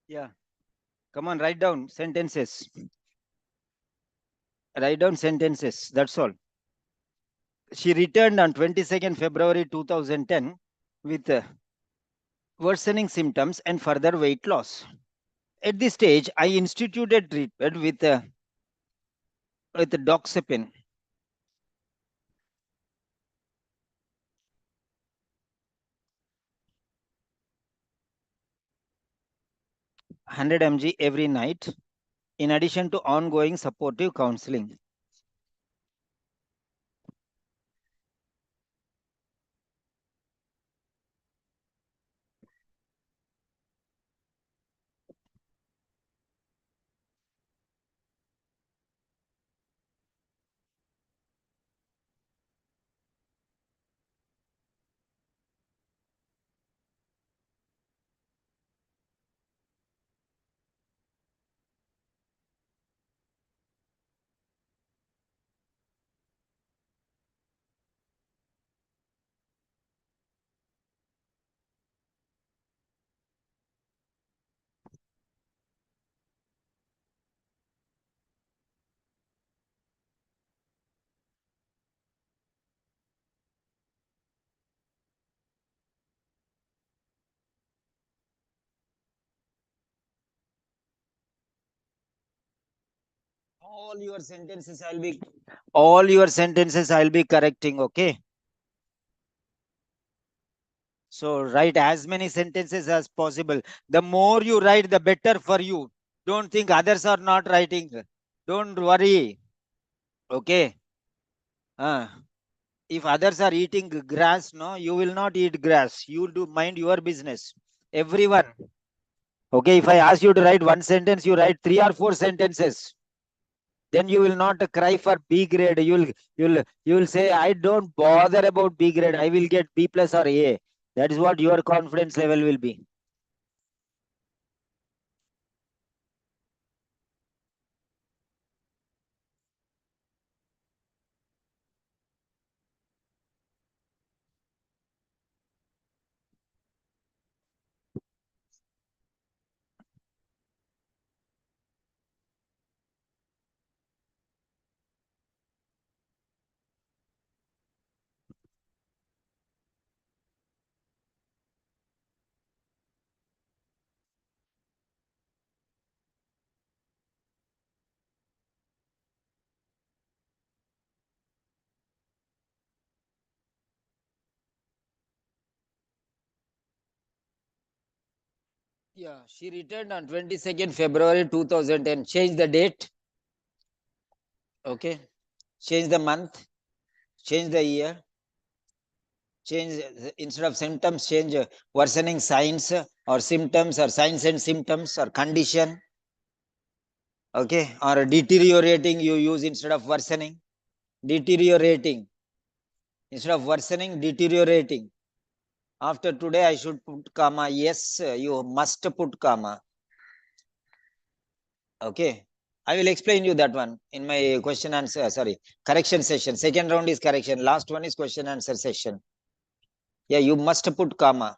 Yeah. Come on, write down sentences. Write down sentences. That's all. She returned on 22nd February 2010 with worsening symptoms and further weight loss. At this stage, I instituted treatment with doxepin. 100 mg every night, in addition to ongoing supportive counseling. All your sentences I'll be correcting, okay? So write as many sentences as possible. The more you write, the better for you. Don't think others are not writing. Don't worry. Okay. If others are eating grass, no, you will not eat grass. You do mind your business. Everyone. Okay, if I ask you to write one sentence, you write 3 or 4 sentences. Then you will not cry for B grade. You will say, I don't bother about B grade. I will get B plus or A. That is what your confidence level will be. Yeah, she returned on 22nd February 2010. Change the date. Okay. Change the month. Change the year. Change instead of symptoms, change worsening signs or symptoms or signs and symptoms or condition. Okay. Or deteriorating, you use instead of worsening. Deteriorating. Instead of worsening, deteriorating. After today, I should put comma. Yes, you must put comma. Okay. I will explain you that one in my question answer, correction session. Second round is correction. Last one is question answer session. Yeah, you must put comma.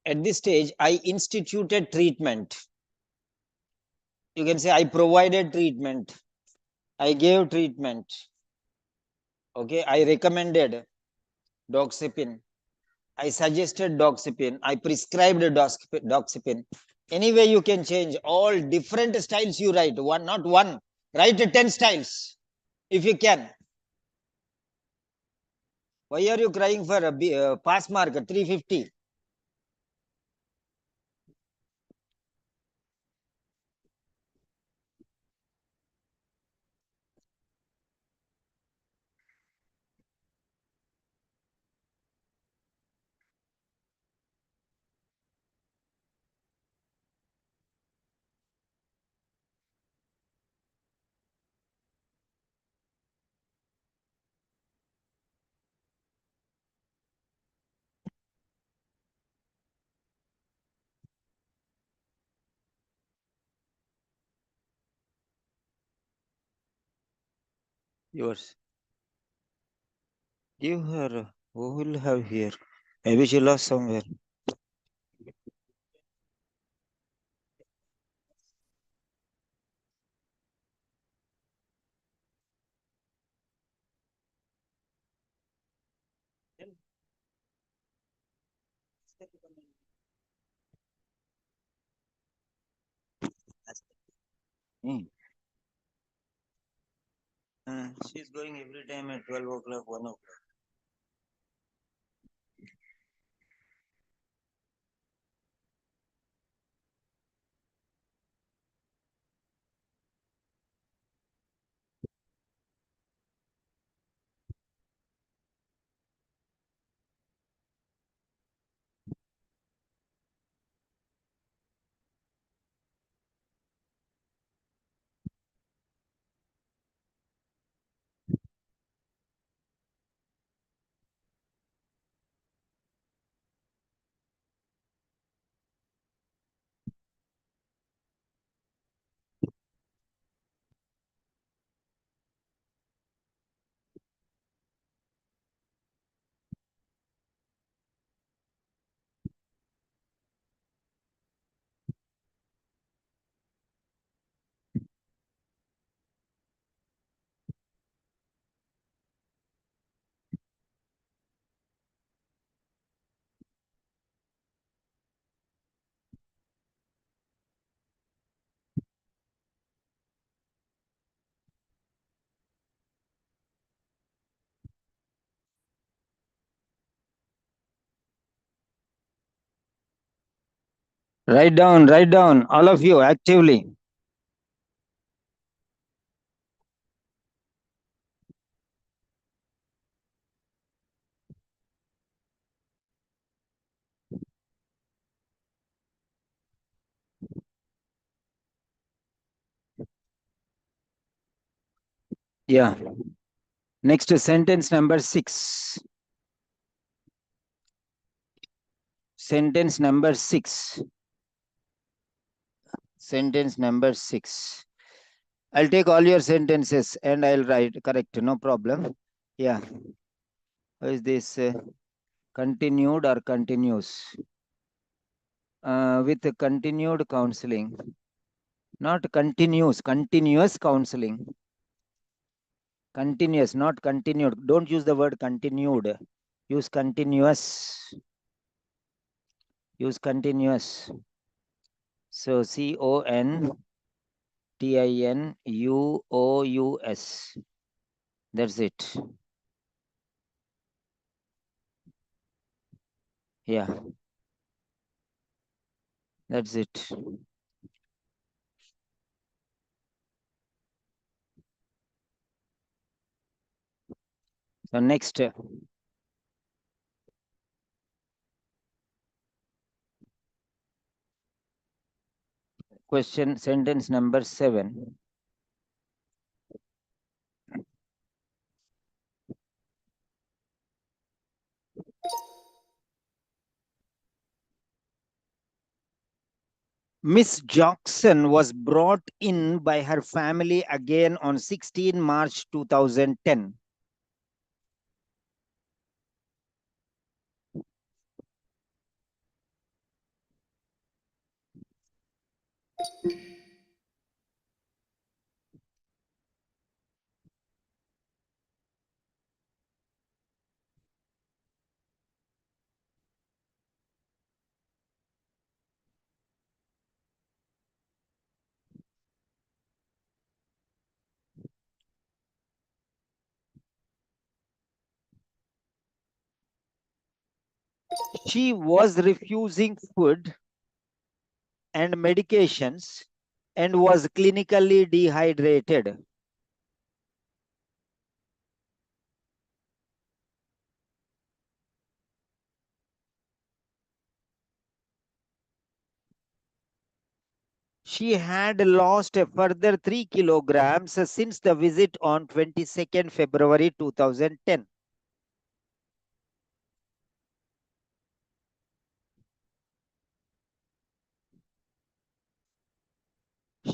At this stage, I instituted treatment. You can say I provided treatment. I gave treatment. Okay, I recommended doxepin. I suggested doxepin. I prescribed doxepin. Anyway, you can change all different styles you write. One, not one. Write 10 styles if you can. Why are you crying for a pass mark 350? Yours. Give her. Who will have here? Maybe she lost somewhere. Hmm. She's going every time at 12 o'clock, 1 o'clock. Write down, all of you actively. Yeah. Next sentence number 6. Sentence number 6. Sentence number 6. I'll take all your sentences and I'll write correct, no problem. Yeah. How is this continued or continues? With continued counseling. Not continuous, continuous counseling. Continuous, not continued. Don't use the word continued. Use continuous. Use continuous. So CONTINUOUS. That's it. Yeah. That's it. So next. Question, sentence number 7. Miss Jackson was brought in by her family again on 16 March 2010. She was refusing food and medications and was clinically dehydrated. She had lost a further 3 kilograms since the visit on 22nd February 2010.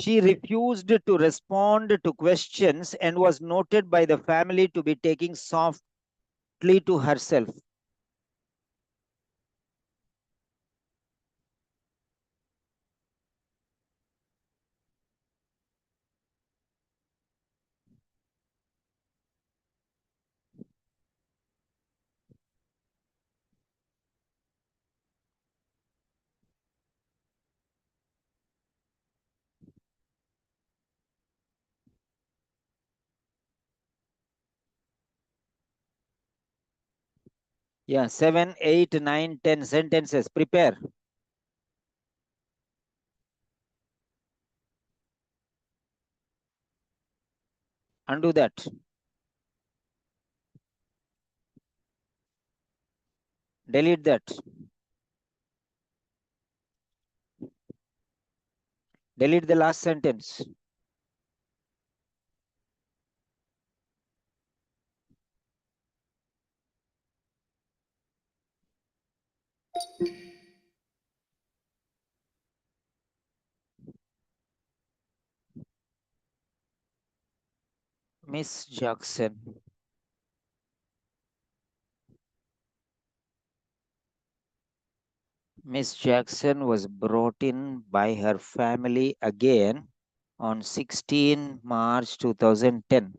She refused to respond to questions and was noted by the family to be taking softly to herself. Yeah, 7, 8, 9, 10 sentences. Prepare. Undo that. Delete that. Delete the last sentence. Miss Jackson. Miss Jackson was brought in by her family again on 16 March 2010.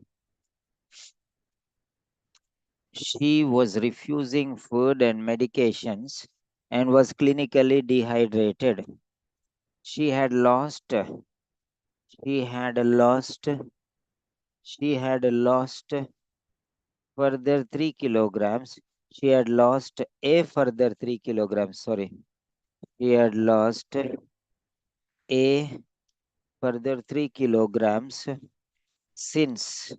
She was refusing food and medications and was clinically dehydrated. She had lost, she had lost, she had lost further 3 kilograms. She had lost a further 3 kilograms. Sorry. She had lost a further 3 kilograms since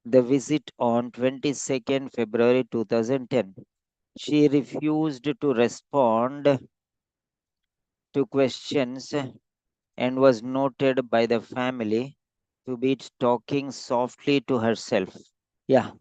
the visit on 22nd February 2010. She refused to respond to questions and was noted by the family to be talking softly to herself. Yeah.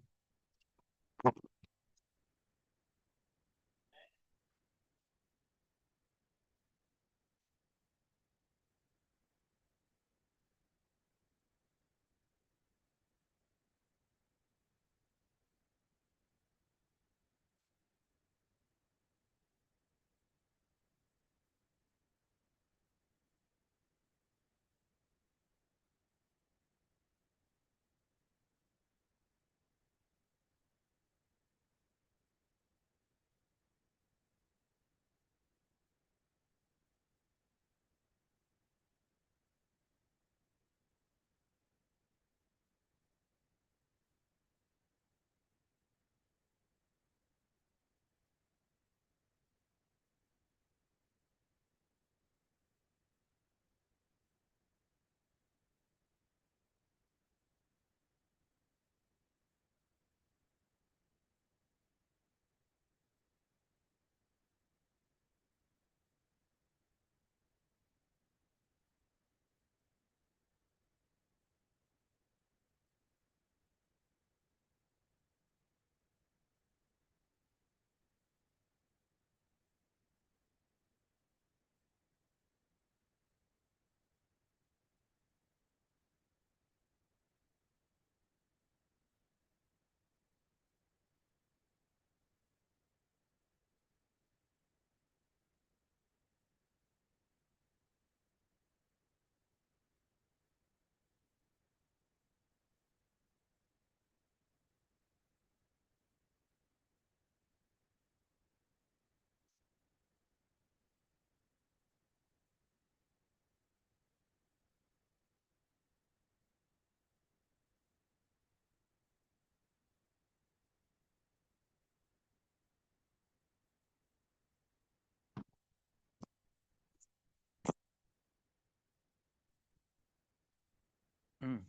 Mm.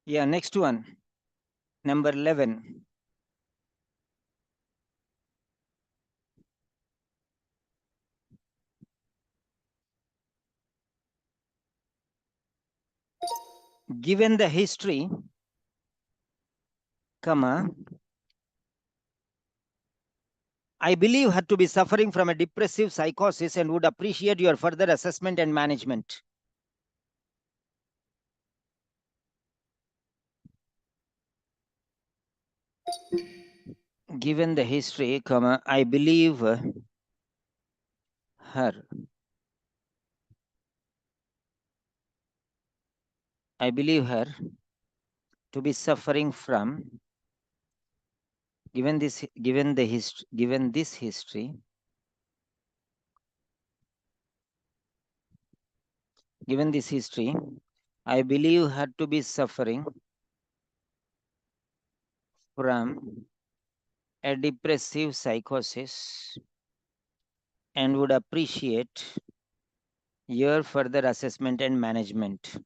Yeah, next one. Number 11. Given the history, comma, I believe her to be suffering from a depressive psychosis and would appreciate your further assessment and management. Given the history, comma, I believe her to be suffering from, given this history, I believe her to be suffering from a depressive psychosis and would appreciate your further assessment and management.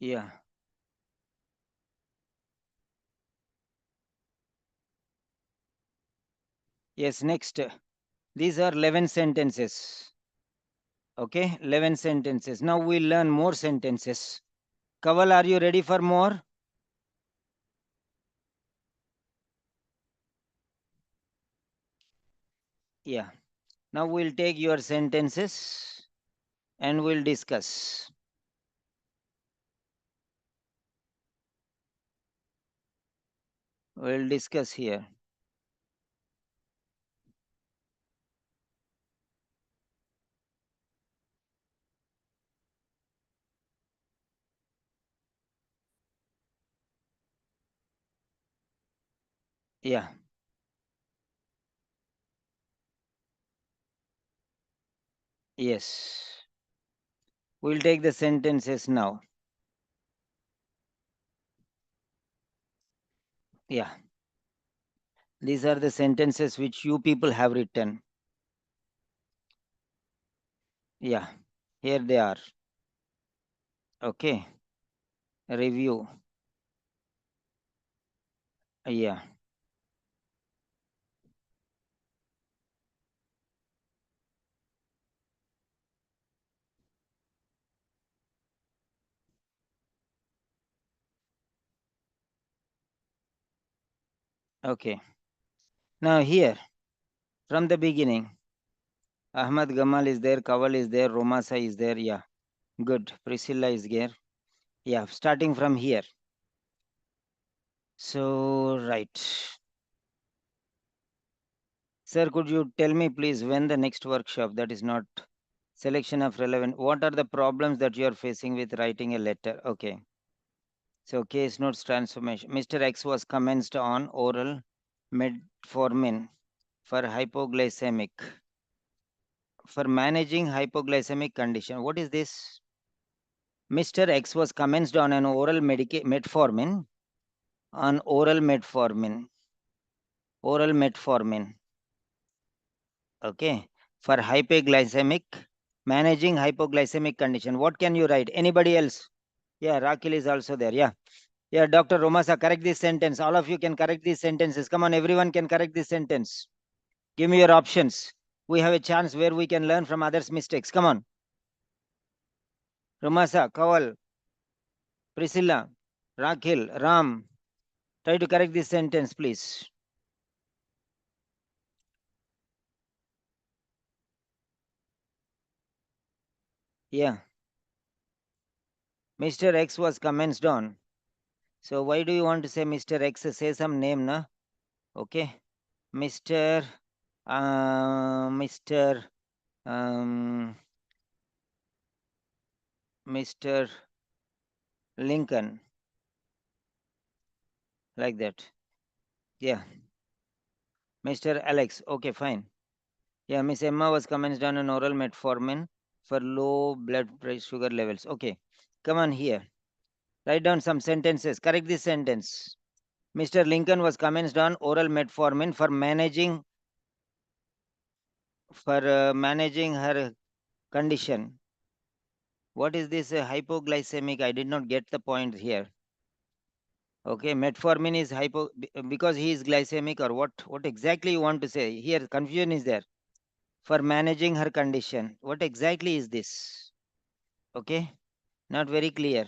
Yeah. Yes, next. These are 11 sentences. Okay, 11 sentences. Now we'll learn more sentences. Kaval, are you ready for more? Yeah. Now we'll take your sentences and we'll discuss. We'll discuss here. Yeah. Yes. We'll take the sentences now. Yeah. These are the sentences which you people have written. Yeah. Here they are. Okay. Review. Yeah. Okay. Now here, from the beginning, Ahmad Gamal is there, Kaval is there, Romasa is there. Yeah. Good. Priscilla is there. Yeah. Starting from here. So, right. Sir, could you tell me please when the next workshop, that is not selection of relevant, what are the problems that you are facing with writing a letter? Okay. So case notes transformation. Mr. X was commenced on oral metformin for hypoglycemic. For managing hypoglycemic condition. What is this? Mr. X was commenced on an oral metformin. On oral metformin. Oral metformin. Okay. For hypoglycemic, managing hypoglycemic condition. What can you write? Anybody else? Yeah, Rakil is also there. Yeah. Yeah, Dr. Romasa, correct this sentence. All of you can correct these sentences. Come on, everyone can correct this sentence. Give me your options. We have a chance where we can learn from others' mistakes. Come on. Romasa, Kawal, Priscilla, Rakil, Ram. Try to correct this sentence, please. Yeah. Mr. X was commenced on. So why do you want to say Mr. X? Say some name, na? Okay. Mr. Mr. Mr. Lincoln. Like that. Yeah. Mr. Alex. Okay, fine. Yeah, Miss Emma was commenced on an oral metformin for low blood pressure sugar levels. Okay. Come on here. Write down some sentences. Correct this sentence. Mr. Lincoln was commenced on oral metformin for managing her condition. What is this hypoglycemic? I did not get the point here. Okay, metformin is because he is glycemic, or what? What exactly you want to say? Here confusion is there. For managing her condition. What exactly is this? Okay, not very clear.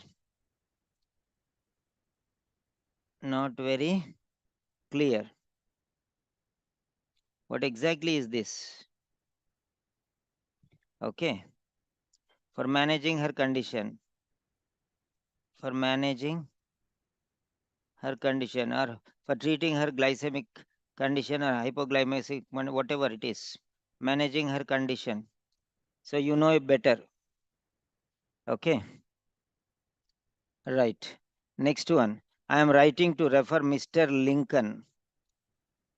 Not very clear. What exactly is this? Okay, for managing her condition. For managing her condition, or for treating her glycemic condition or hypoglycemic, whatever it is. Managing her condition. So you know it better. Okay. Right. Next one. I am writing to refer Mr. Lincoln.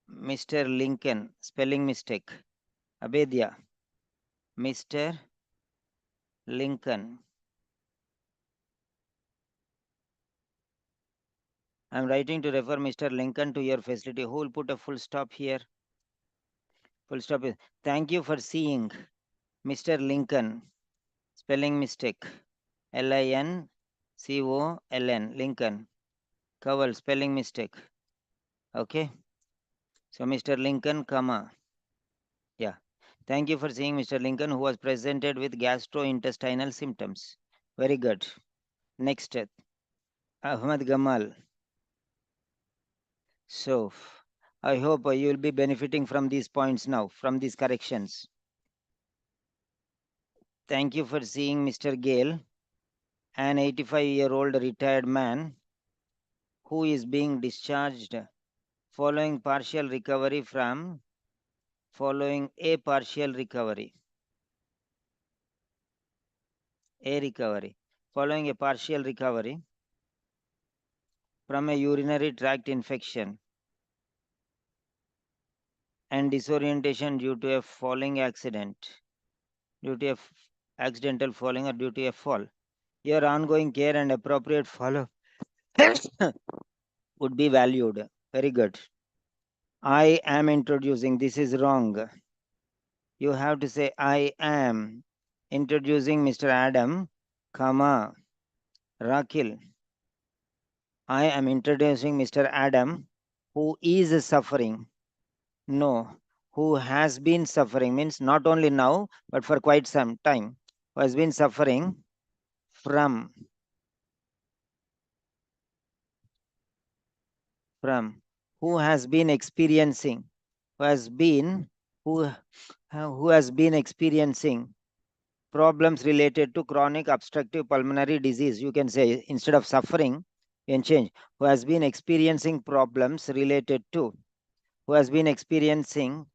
Mr. Lincoln. Spelling mistake. Abedia. Mr. Lincoln. I am writing to refer Mr. Lincoln to your facility. Who will put a full stop here? Full stop is thank you for seeing Mr. Lincoln. Spelling mistake. Lincoln. C-O-L-N, Lincoln. Cowell, spelling mistake. Okay. So Mr. Lincoln, comma. Yeah. Thank you for seeing Mr. Lincoln, who was presented with gastrointestinal symptoms. Very good. Next, Ahmad Gamal. So, I hope you will be benefiting from these points now, from these corrections. Thank you for seeing Mr. Gale, an 85-year-old retired man who is being discharged following partial recovery from following a partial recovery. A recovery. Following a partial recovery from a urinary tract infection and disorientation due to a falling accident, due to a accidental falling or due to a fall. Your ongoing care and appropriate follow would be valued. Very good. I am introducing, this is wrong. You have to say, I am introducing Mr. Adam, comma, Rakil. I am introducing Mr. Adam, who is suffering. No, who has been suffering means not only now, but for quite some time, who has been suffering from who has been experiencing, who has been experiencing problems related to chronic obstructive pulmonary disease. You can say instead of suffering, you can change who has been experiencing problems related to, who has been experiencing,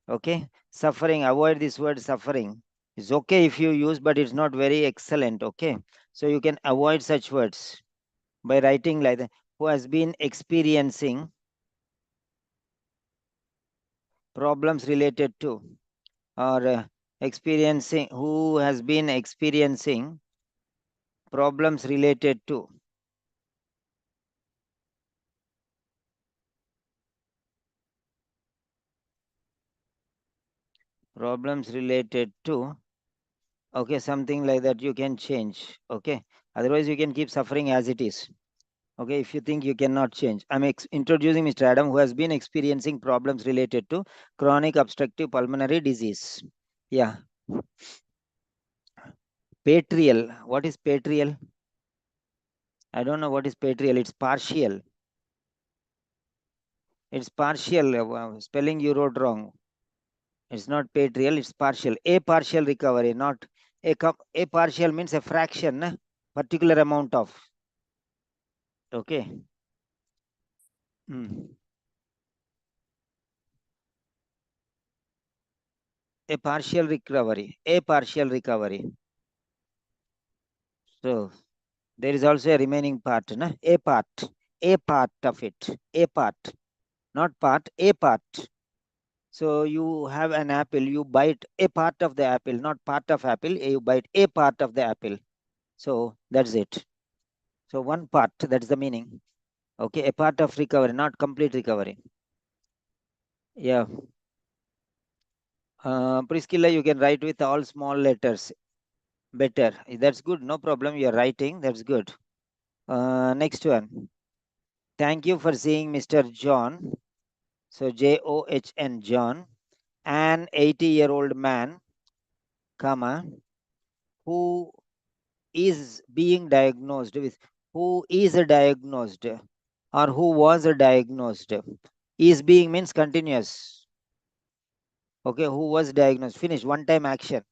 okay, suffering. Avoid this word suffering. It's okay if you use, but it's not very excellent. Okay, so you can avoid such words by writing like that. Who has been experiencing problems related to, or experiencing, who has been experiencing problems related to. Problems related to, okay, something like that you can change. Okay, otherwise you can keep suffering as it is. Okay, if you think you cannot change. I'm introducing Mr. Adam, who has been experiencing problems related to chronic obstructive pulmonary disease. Yeah. Patrial. What is patrial? I don't know what is patrial. It's partial. It's partial. Spelling you wrote wrong. It's not patrial, it's partial. A partial recovery, not a partial means a fraction, particular amount of. Okay. A partial recovery. A partial recovery. So there is also a remaining part, na? A part of it. A part, not part, a part. So you have an apple, you bite a part of the apple, not part of apple, you bite a part of the apple. So that's it. So one part, that's the meaning. Okay, a part of recovery, not complete recovery. Yeah. Priscilla, you can write with all small letters. Better. That's good. No problem. You're writing. That's good. Next one. Thank you for seeing Mr. John. So John, John, an 80-year-old man, comma, who is being diagnosed with, who is diagnosed or who was diagnosed. Is being means continuous. Okay, who was diagnosed. Finish. One-time action.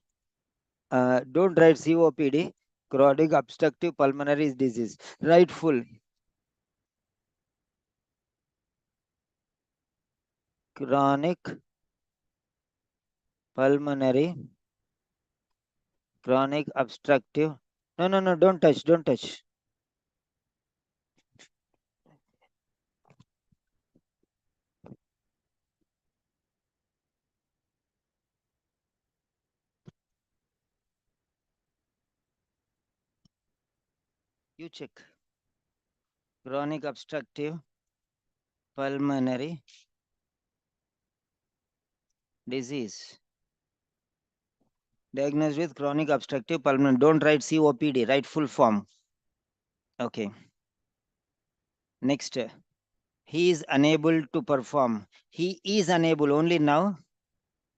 Don't write COPD, chronic obstructive pulmonary disease. Write full. Chronic pulmonary, chronic obstructive. No, don't touch, don't touch. You check. Chronic obstructive pulmonary disease. Diagnosed with chronic obstructive pulmonary. Don't write COPD, write full form. Okay. Next, he is unable to perform. He is unable only now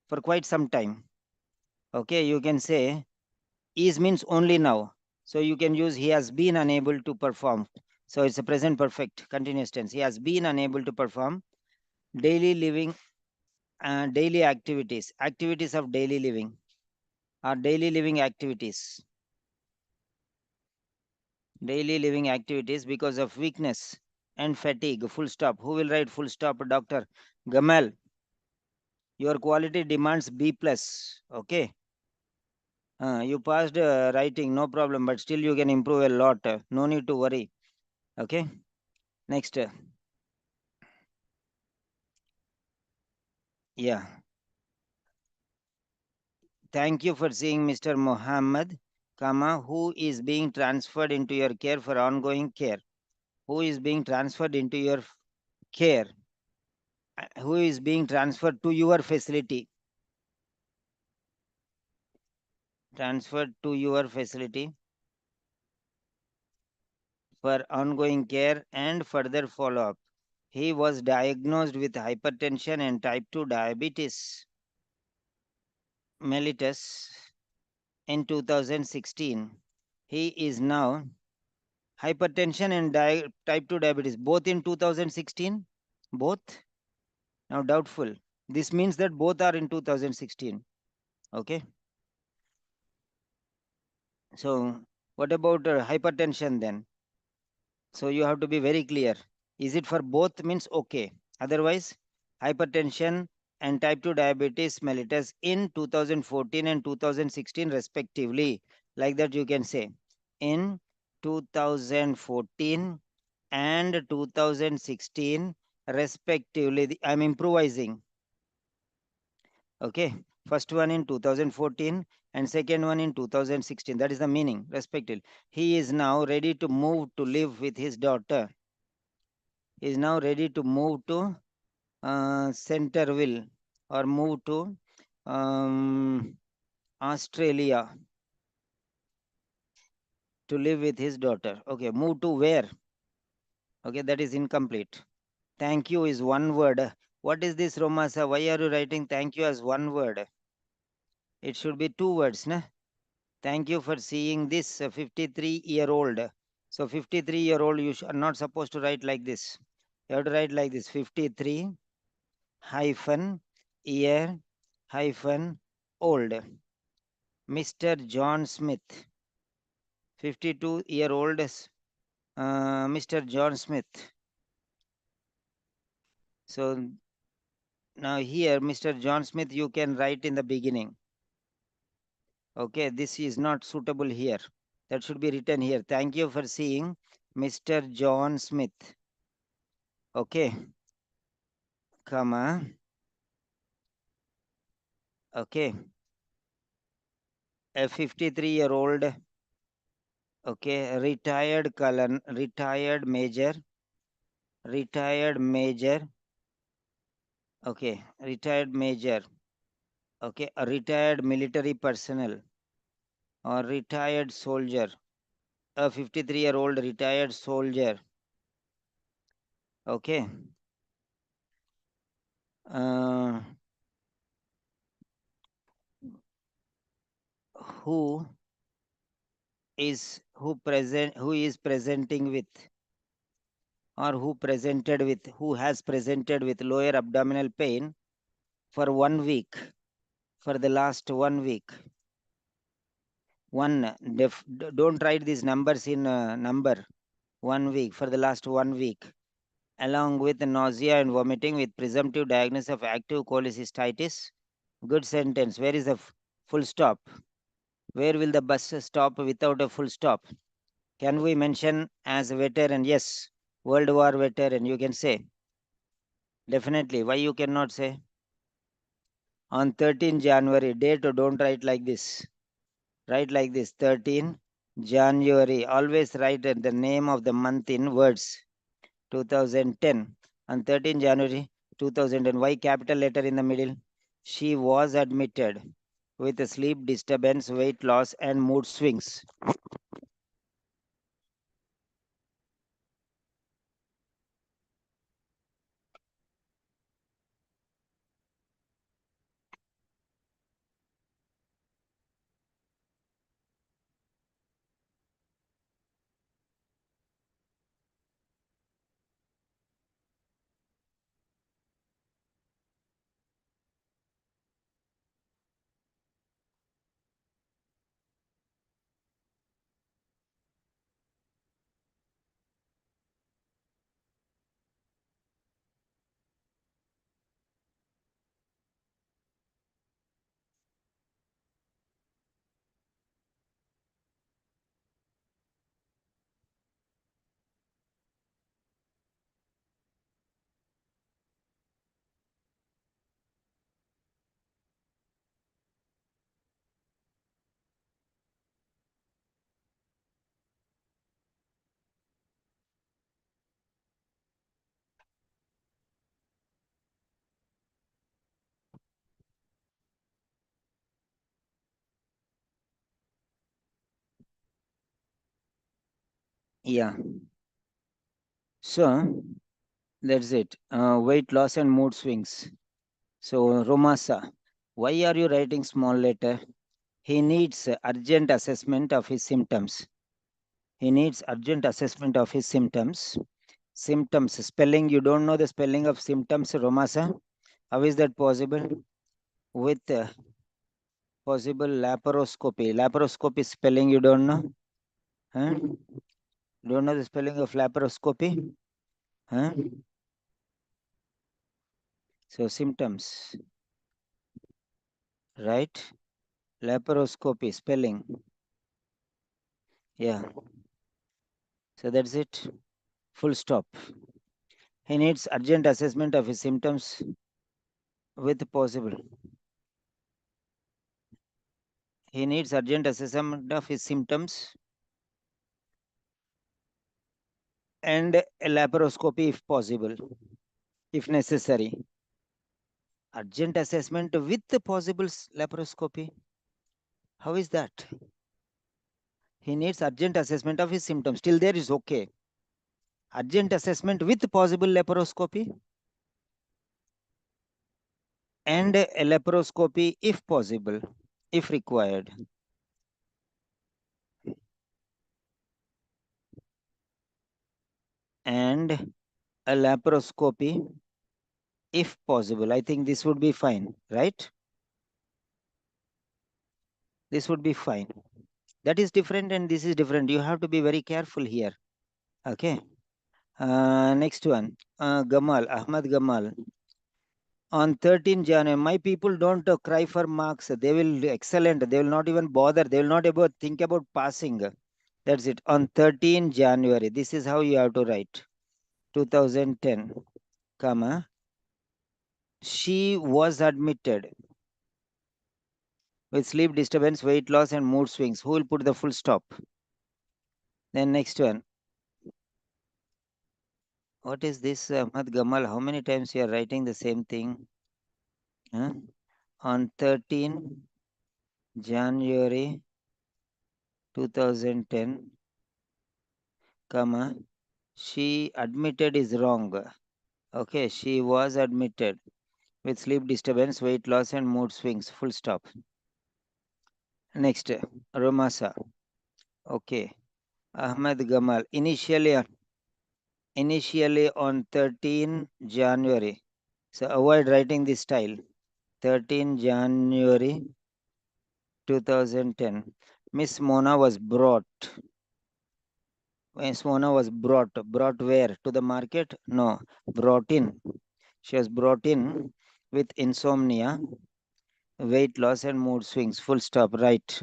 for quite some time. Okay, you can say is means only now. So you can use he has been unable to perform. So it's a present perfect continuous tense. He has been unable to perform daily living, daily activities, activities of daily living, or daily living activities, daily living activities because of weakness and fatigue. Full stop. Who will write full stop? Dr. Gamal. Your quality demands B plus. Okay. You passed writing, no problem, but still you can improve a lot. No need to worry. Okay. Next. Yeah. Thank you for seeing Mr. Muhammad, comma, who is being transferred into your care for ongoing care. Who is being transferred into your care? Who is being transferred to your facility? Transferred to your facility for ongoing care and further follow-up. He was diagnosed with hypertension and type 2 diabetes mellitus in 2016. He is now hypertension and type 2 diabetes both in 2016. Both? Now doubtful. This means that both are in 2016. Okay. So what about hypertension then? So you have to be very clear. Is it for both means okay. Otherwise, hypertension and type 2 diabetes mellitus in 2014 and 2016 respectively. Like that you can say. In 2014 and 2016 respectively. I'm improvising. Okay. First one in 2014 and second one in 2016. That is the meaning, respectively. He is now ready to move to live with his daughter. He is now ready to move to Centerville or move to Australia to live with his daughter. Okay, move to where? Okay, that is incomplete. Thank you is one word. What is this, Romasa? Why are you writing thank you as one word? It should be two words, na? Thank you for seeing this 53-year-old. So 53-year-old, you are not supposed to write like this. You have to write like this: 53 hyphen year hyphen old. Mr. John Smith. 52-year-old Mr. John Smith. So now here, Mr. John Smith, you can write in the beginning. Okay, this is not suitable here. That should be written here. Thank you for seeing Mr. John Smith. Okay. Comma. Okay. A 53-year-old. Okay. Retired major. Retired major. Okay. Retired major. Okay. A retired military personnel or retired soldier. A 53-year-old retired soldier. Okay. Who is presenting with, or who has presented with lower abdominal pain for 1 week, for the last 1 week. Don't write these numbers in number. 1 week, for the last 1 week, along with nausea and vomiting with presumptive diagnosis of active cholecystitis. Good sentence. Where is the full stop? Where will the bus stop without a full stop? Can we mention as a veteran? Yes, World War veteran, you can say. Definitely. Why you cannot say? On 13 January, date, don't write like this. Write like this: 13 January. Always write the name of the month in words. 2010. On 13 January 2010. Why capital letter in the middle? She was admitted with a sleep disturbance, weight loss, and mood swings. Yeah. So that's it. Weight loss and mood swings. So Romasa, why are you writing small letter? He needs urgent assessment of his symptoms. He needs urgent assessment of his symptoms. Symptoms, spelling, you don't know the spelling of symptoms, Romasa? How is that possible? With possible laparoscopy. Laparoscopy spelling you don't know? Huh? Don't know the spelling of laparoscopy? Huh? So symptoms, right? Laparoscopy spelling. Yeah. So that's it. Full stop. He needs urgent assessment of his symptoms with possible. He needs urgent assessment of his symptoms and a laparoscopy if possible, if necessary. Urgent assessment with the possible laparoscopy. How is that? He needs urgent assessment of his symptoms. Till there is okay. Urgent assessment with possible laparoscopy and a laparoscopy if possible, if required. And a laparoscopy if possible. I think this would be fine, right? This would be fine. That is different and this is different. You have to be very careful here. Okay. Next one. Gamal, Ahmad Gamal. On 13 January, my people don't cry for marks. They will excellent. They will not even bother. They will not about think about passing. That's it. On 13 January. This is how you have to write. 2010, comma. She was admitted with sleep disturbance, weight loss, and mood swings. Who will put the full stop? Then next one. What is this, Ahmad Gamal? How many times you are writing the same thing? Huh? On 13 January 2010, comma, she admitted is wrong. Okay, she was admitted with sleep disturbance, weight loss, and mood swings. Full stop. Next, Romasa. Okay, Ahmed Gamal. Initially on 13 January. So avoid writing this style. 13 January 2010. Miss Mona was brought. Miss Mona was brought where? To the market? No, brought in. She was brought in with insomnia, weight loss, and mood swings. Full stop. Right.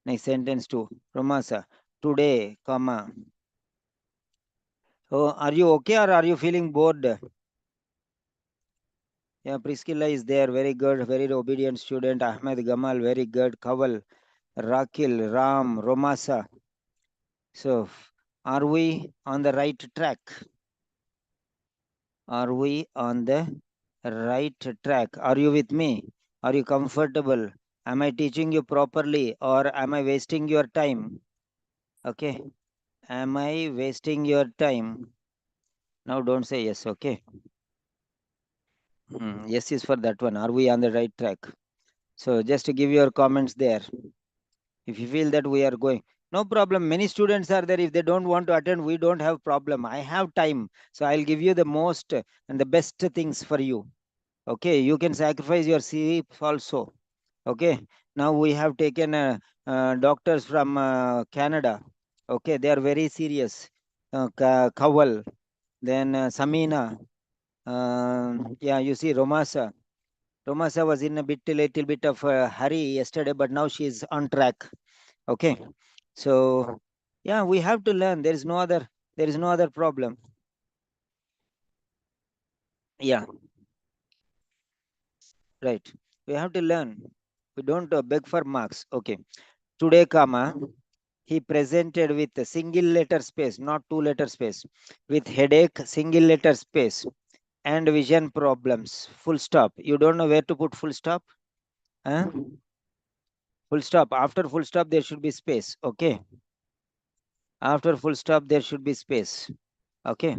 Next sentence two. Romasa. Today, comma. Oh, are you okay or are you feeling bored? Yeah, Priscilla is there. Very good. Very obedient student. Ahmed Gamal. Very good. Kaval. Rakil. Ram. Romasa. So, are we on the right track? Are we on the right track? Are you with me? Are you comfortable? Am I teaching you properly or am I wasting your time? Okay. Am I wasting your time? Now don't say yes, okay? Yes is for that one. Are we on the right track? So just to give your comments there. If you feel that we are going, no problem. Many students are there. If they don't want to attend, we don't have problem. I have time. So I'll give you the most and the best things for you. Okay. You can sacrifice your sleep also. Okay. Now we have taken doctors from Canada. Okay. They are very serious. Kawal. Then Samina. Yeah, you see Romasa. Romasa was in a little bit of a hurry yesterday, but now she is on track. Okay. So yeah, we have to learn. There is no other problem. Yeah. Right. We have to learn. We don't beg for marks. Okay. Today, comma, he presented with a single letter space, not two letter space, with headache, single letter space, and vision problems. Full stop. You don't know where to put full stop? Huh? Full stop. After full stop, there should be space. Okay. After full stop, there should be space. Okay.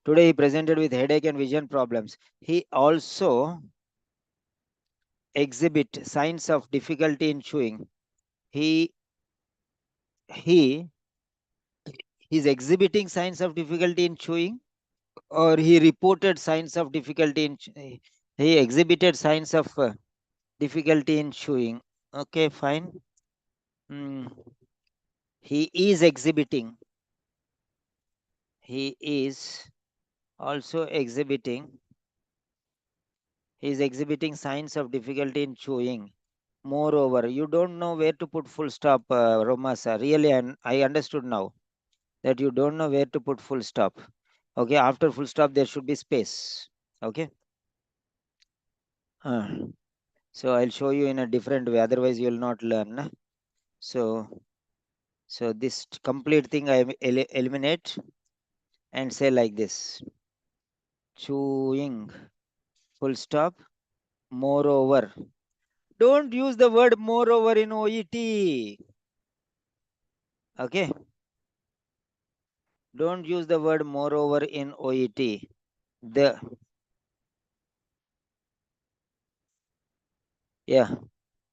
Today he presented with headache and vision problems. He also exhibit signs of difficulty in chewing. He is exhibiting signs of difficulty in chewing, or he reported signs of difficulty in he exhibited signs of difficulty in chewing. Okay, fine. He is exhibiting. He is also exhibiting. He is exhibiting signs of difficulty in chewing. Moreover, you don't know where to put full stop, Romasa. Really, I understood now that you don't know where to put full stop. Okay, after full stop, there should be space. Okay. So I'll show you in a different way. Otherwise, you will not learn. So this complete thing I eliminate and say like this: chewing, full stop. Moreover, don't use the word moreover in OET. Okay. Don't use the word moreover in OET. The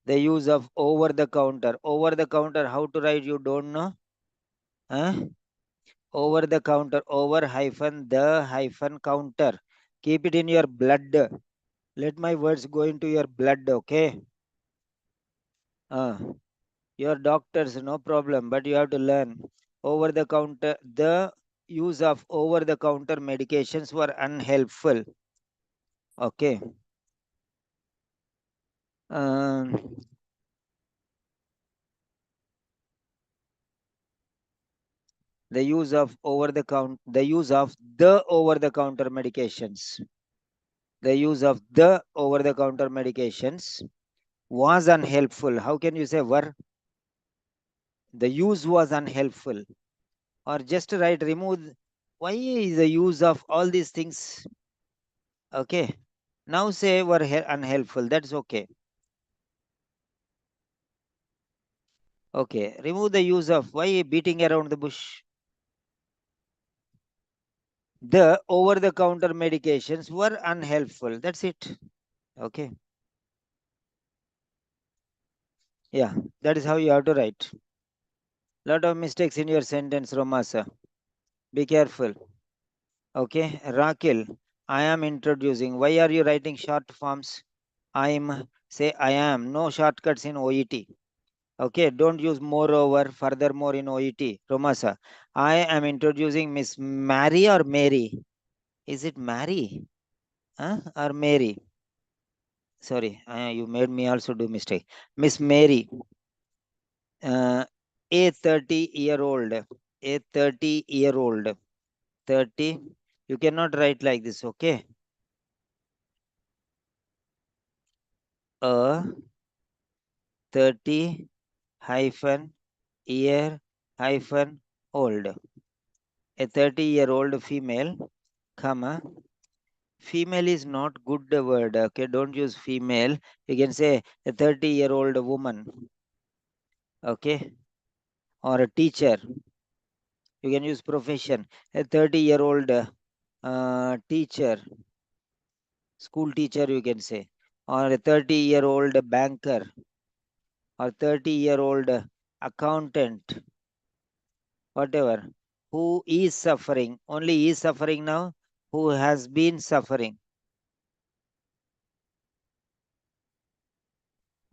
use of over the counter. Over the counter, how to write you don't know? Over the counter, over hyphen the hyphen counter. Keep it in your blood. Let my words go into your blood, okay? Your doctors, no problem, but you have to learn. Over the counter, the use of over the counter medications were unhelpful. Okay. The use of over the counter medications. The use of the over the counter medications was unhelpful. How can you say were? The use was unhelpful. Or just write remove. Why is the use of all these things? Okay. Now say were unhelpful. That's okay. Okay. Remove the use of. Why beating around the bush? The over the counter medications were unhelpful. That's it. Okay. Yeah, that is how you have to write. Lot of mistakes in your sentence, Romasa. Be careful. Okay, Rakil, I am introducing. Why are you writing short forms? Say I am. No shortcuts in OET. Okay, don't use moreover, furthermore in OET. Romasa, I am introducing Miss Mary or Mary. Is it Mary? Or Mary? Sorry, you made me also do mistake. Miss Mary. A 30-year-old. A 30-year-old. 30. You cannot write like this, okay? A 30 hyphen year hyphen old. A 30-year-old female, comma. Female is not good word, okay? Don't use female. You can say a 30-year-old woman, okay? Or a teacher. You can use profession. A 30-year-old teacher, school teacher, you can say. Or a 30-year-old banker. Or 30-year-old accountant. Whatever. Who is suffering? Only is suffering now. Who has been suffering?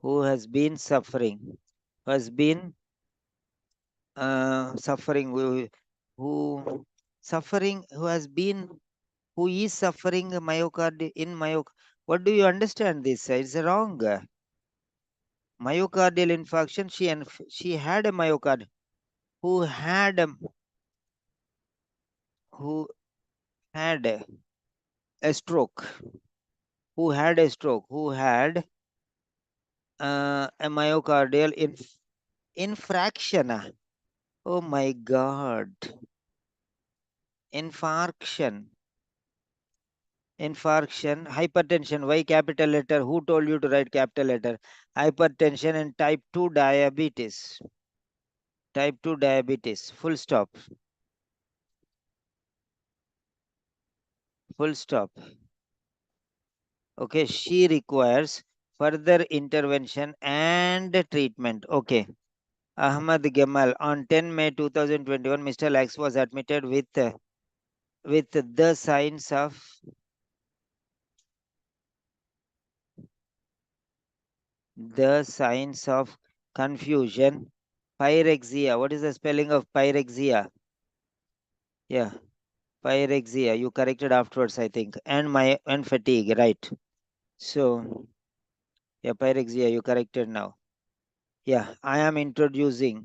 Who has been suffering? Who has been suffering? Who suffering? Who has been? Who is suffering myocardial in myocardial? What do you understand this? It's wrong. Myocardial infarction. She had a myocardial. Who had a stroke? Who had a stroke? Who had a myocardial infraction? Oh my God. Infarction. Hypertension. Why capital letter? Who told you to write capital letter? hypertension and type 2 diabetes. Type 2 diabetes, full stop. Full stop. Okay, she requires further intervention and treatment. Okay. Ahmad Gamal, on 10 May 2021, Mr. Lax was admitted with the signs of confusion, pyrexia. What is the spelling of pyrexia? Yeah, pyrexia. You corrected afterwards, I think. And fatigue, right? So, yeah, pyrexia. You corrected now. Yeah, I am introducing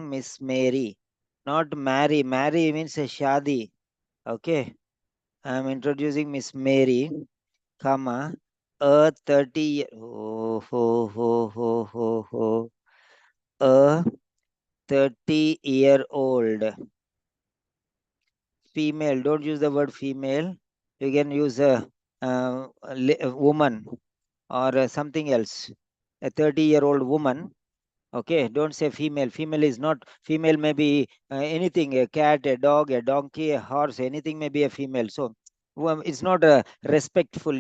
Miss Mary, not Mary. Mary means a shadi. Okay, I am introducing Miss Mary, comma, a 30 ho ho ho ho ho ho a 30-year-old female. Don't use the word female. You can use a woman or something else. A 30-year-old woman. Okay, don't say female. Female is not female. May be anything. A cat, a dog, a donkey, a horse. Anything may be a female. So it's not respectful.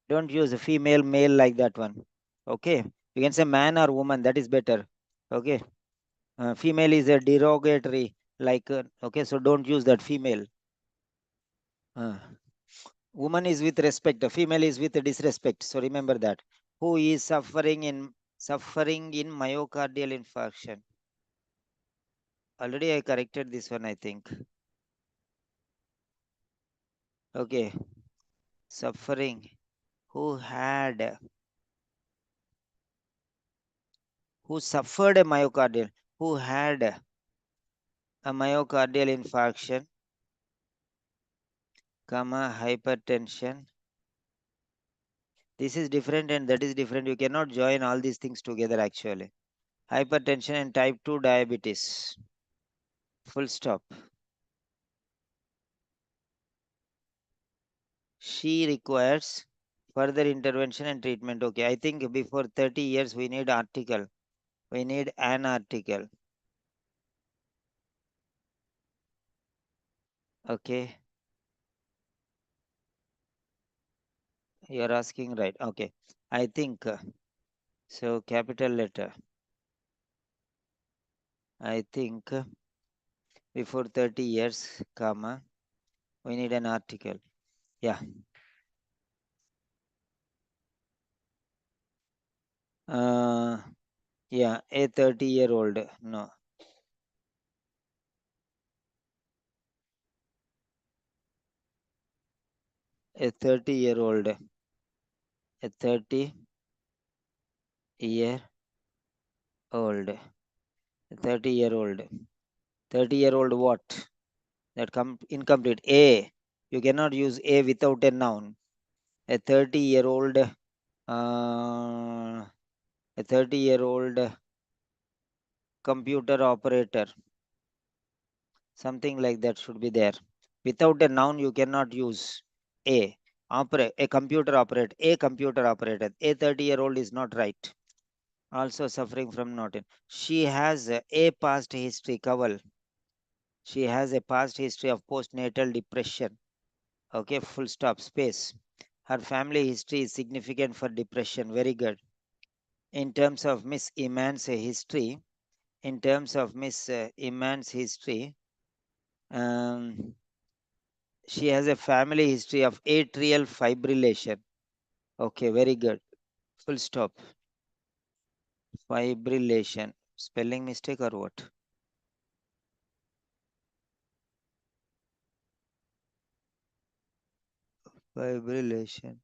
Don't use a female, male like that one. Okay, you can say man or woman. That is better. Okay. Female is a derogatory, like, okay, so don't use that female. Woman is with respect, female is with disrespect. So remember that. Who is suffering in myocardial infarction? Already I corrected this one, I think. Okay. Suffering. Who suffered a myocardial, who had a myocardial infarction, comma, hypertension. This is different and that is different. You cannot join all these things together actually. Hypertension and type 2 diabetes. Full stop. She requires further intervention and treatment. Okay, I think before 30 years we need article. We need an article. Okay. You're asking right. Okay. I think so capital letter. I think before 30 years, comma, we need an article. Yeah. Yeah, a 30-year-old. No. A 30-year-old. A 30-year-old. 30-year-old. 30-year-old what? That come incomplete. A. You cannot use a without a noun. A 30-year-old. A 30-year-old computer operator. Something like that should be there. Without a noun, you cannot use a. A computer operator. A computer operator. A 30-year-old is not right. Also suffering from notin. She has a past history, Kaval. She has a past history of postnatal depression. Okay, full stop, space. Her family history is significant for depression. Very good. In terms of Miss Iman's history, she has a family history of atrial fibrillation. Okay, very good. Full stop. Fibrillation. Spelling mistake or what? Fibrillation.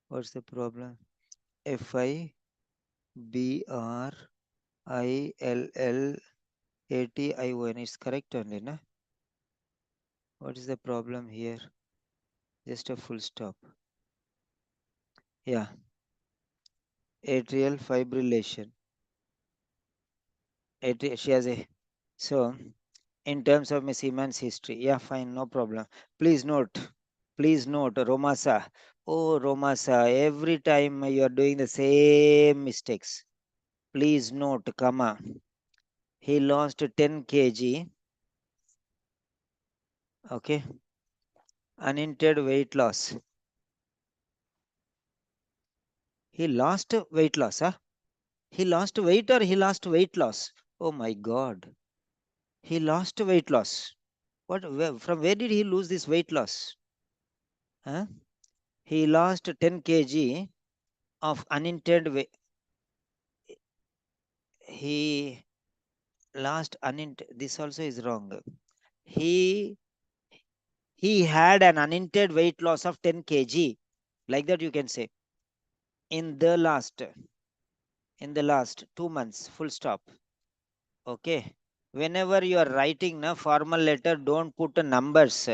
What's the problem? FIBRILLATION is correct only, na? What is the problem here? Just a full stop. Yeah. Atrial fibrillation. She has a. So, in terms of Miss Iman's history. Yeah, fine, no problem. Please note, Romasa. Oh, Romasa, every time you are doing the same mistakes. Please note, comma. He lost 10 kg. Okay. Unintended weight loss. He lost weight loss, huh? He lost weight or he lost weight loss? Oh my God. He lost weight loss. From where did he lose this weight loss? Huh? He lost 10 kg of unintended weight. He lost unintended. This also is wrong. He had an unintended weight loss of 10 kg. Like that you can say. In the last 2 months, full stop. Okay. Whenever you are writing a formal letter, don't put numbers.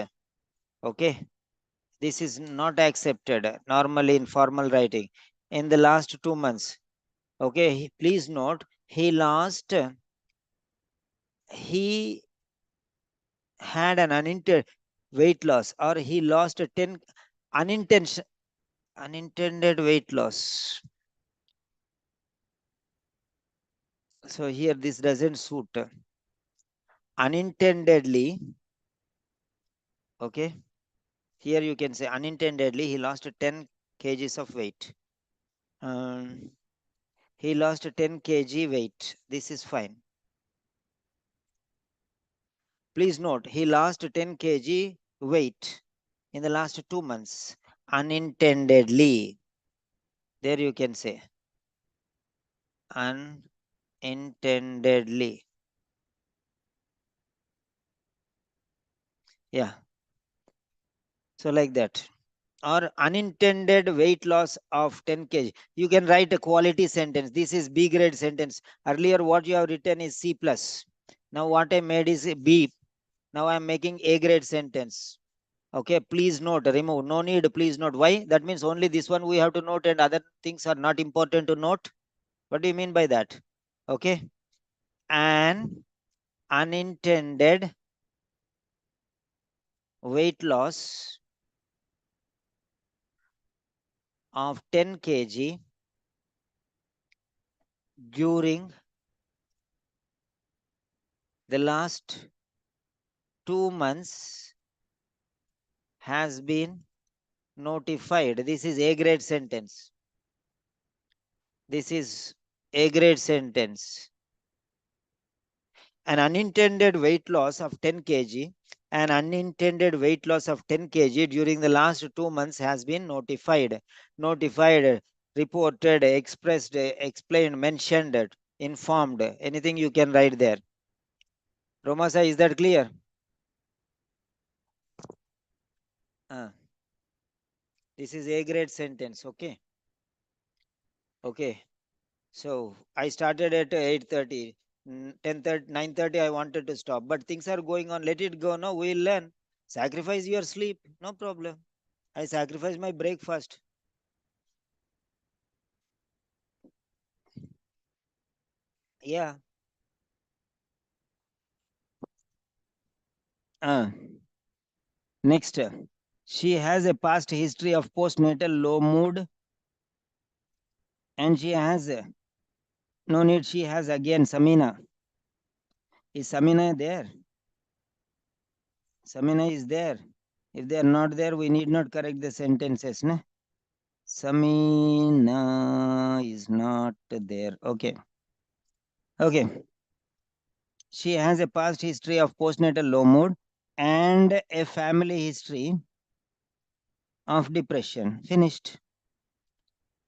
Okay. This is not accepted normally in formal writing. In the last 2 months. Okay. Please note, he had an unintended weight loss, or he lost 10 unintended weight loss. So here this doesn't suit. Unintendedly, okay, here you can say unintendedly he lost 10 kgs of weight. He lost 10 kg weight. This is fine. Please note, he lost 10 kg weight in the last 2 months. Unintendedly. There you can say. Unintendedly. Yeah. So like that. Or unintended weight loss of 10 kg. You can write a quality sentence. This is B grade sentence. Earlier what you have written is C plus. Now what I made is B. Now I am making A grade sentence. Okay, please note, remove. No need, please note. Why? That means only this one we have to note and other things are not important to note. What do you mean by that? Okay. An unintended weight loss of 10 kg during the last 2 months has been notified. This is A grade sentence. This is A grade sentence. An unintended weight loss of 10 kg. An unintended weight loss of 10 kg during the last 2 months has been notified. Notified, reported, expressed, explained, mentioned, informed. Anything you can write there. Romasa, is that clear? This is A grade sentence, okay? Okay. So I started at 8:30, 10:30, 9:30 I wanted to stop, but things are going on. Let it go. No, we'll learn. Sacrifice your sleep. No problem. I sacrifice my breakfast. Yeah. Next, she has a past history of postnatal low mood, and she has no need. She has again Samina. Is Samina there? Samina is there. If they are not there, we need not correct the sentences. No? Samina is not there. Okay. Okay. She has a past history of postnatal low mood and a family history of depression. Finished.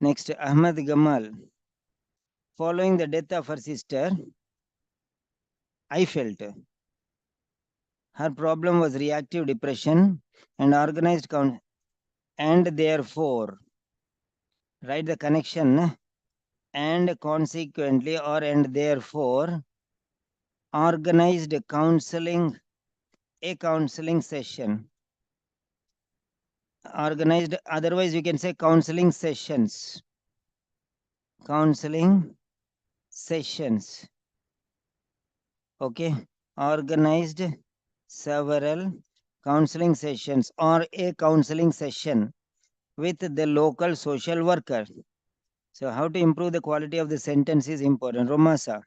Next, Ahmad Gamal. Following the death of her sister, I felt her problem was reactive depression and organized and therefore write the connection and consequently and therefore organized a counseling session. Organized, otherwise you can say counseling sessions. Counseling sessions. Okay. organized several counseling sessions or a counseling session with the local social worker. So how to improve the quality of the sentence is important. Romasa,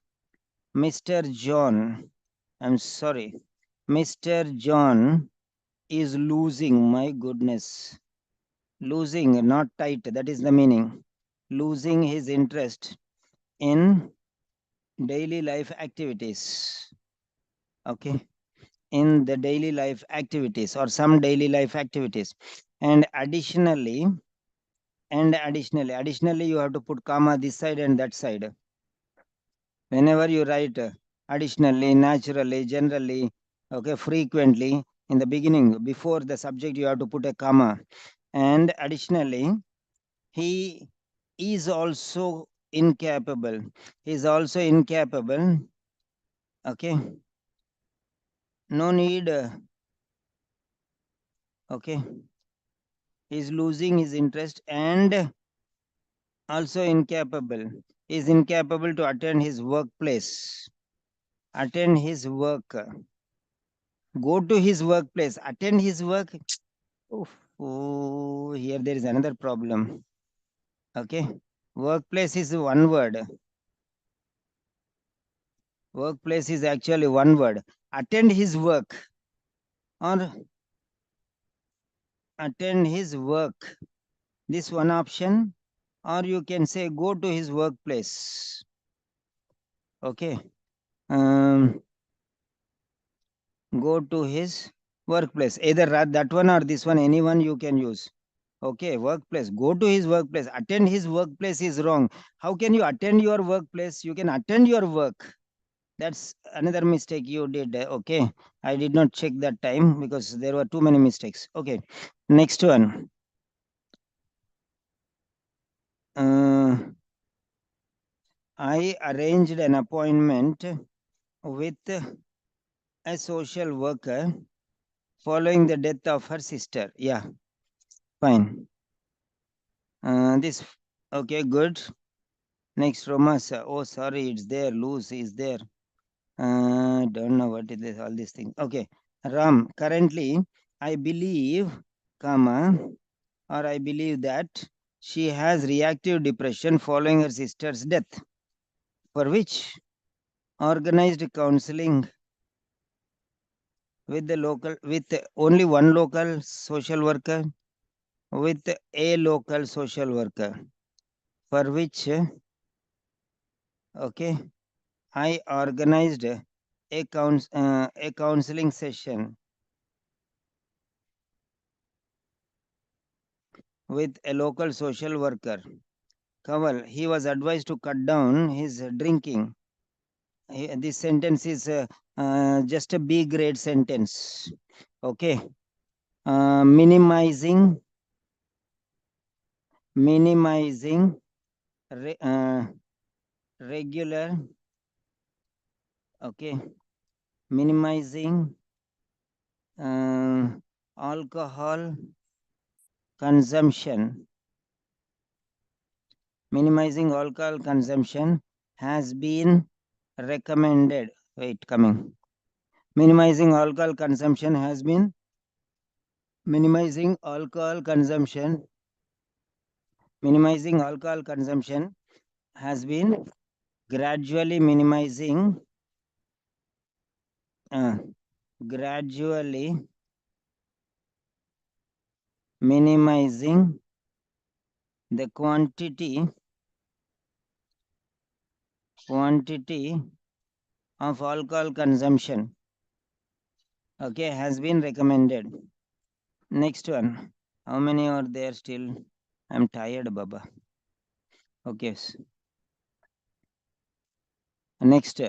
Mr. John, I'm sorry, Mr. John is losing, my goodness, losing, not tight, that is the meaning, losing his interest in daily life activities. Okay, in the daily life activities or some daily life activities. And additionally, you have to put comma this side and that side. Whenever you write additionally, naturally, generally, okay, frequently, in the beginning, before the subject, you have to put a comma. And additionally, he is also incapable. He is also incapable. Okay. No need. Okay. He is losing his interest and also incapable. He is incapable to attend his workplace. Attend his work. Go to his workplace. Attend his work. Oh, here there is another problem. Okay. Workplace is one word. Workplace is actually one word. Attend his work or attend his work. This one option, or you can say go to his workplace. Okay. Go to his workplace. Either that one or this one, anyone you can use. Okay, workplace. Go to his workplace. Attend his workplace is wrong. How can you attend your workplace? You can attend your work. That's another mistake you did. Okay, I did not check that time because there were too many mistakes. Okay, next one. I arranged an appointment with a social worker following the death of her sister. Yeah, fine. This, okay, good. Next, Romasa. Oh, sorry, it's there. Loose is there. Don't know what it is, all these things. Okay, Ram, currently, I believe, comma, or I believe that she has reactive depression following her sister's death, for which organized counseling with the local, with only one local social worker, with a local social worker, for which, okay, I organized a counseling session with a local social worker. Kaval, he was advised to cut down his drinking. This sentence is just a B grade sentence. Okay. Minimizing regular, okay, minimizing alcohol consumption. Minimizing alcohol consumption has been recommended. Wait, coming. Minimizing alcohol consumption has been minimizing alcohol consumption. Minimizing alcohol consumption has been gradually minimizing gradually minimizing the quantity of alcohol consumption, okay, has been recommended. Next one, how many are there still? I'm tired, Baba. Okay, next,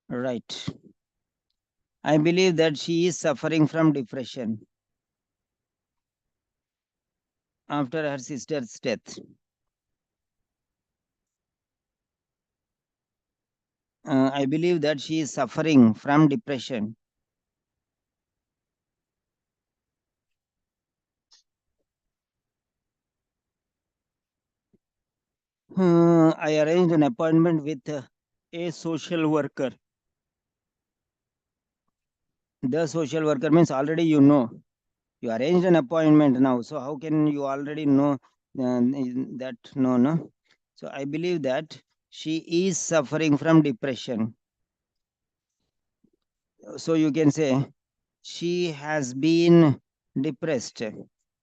right. I believe that she is suffering from depression after her sister's death. I believe that she is suffering from depression. I arranged an appointment with a social worker. The social worker means already you know. You arranged an appointment now. So how can you already know that? No, no. So I believe that she is suffering from depression. So you can say she has been depressed.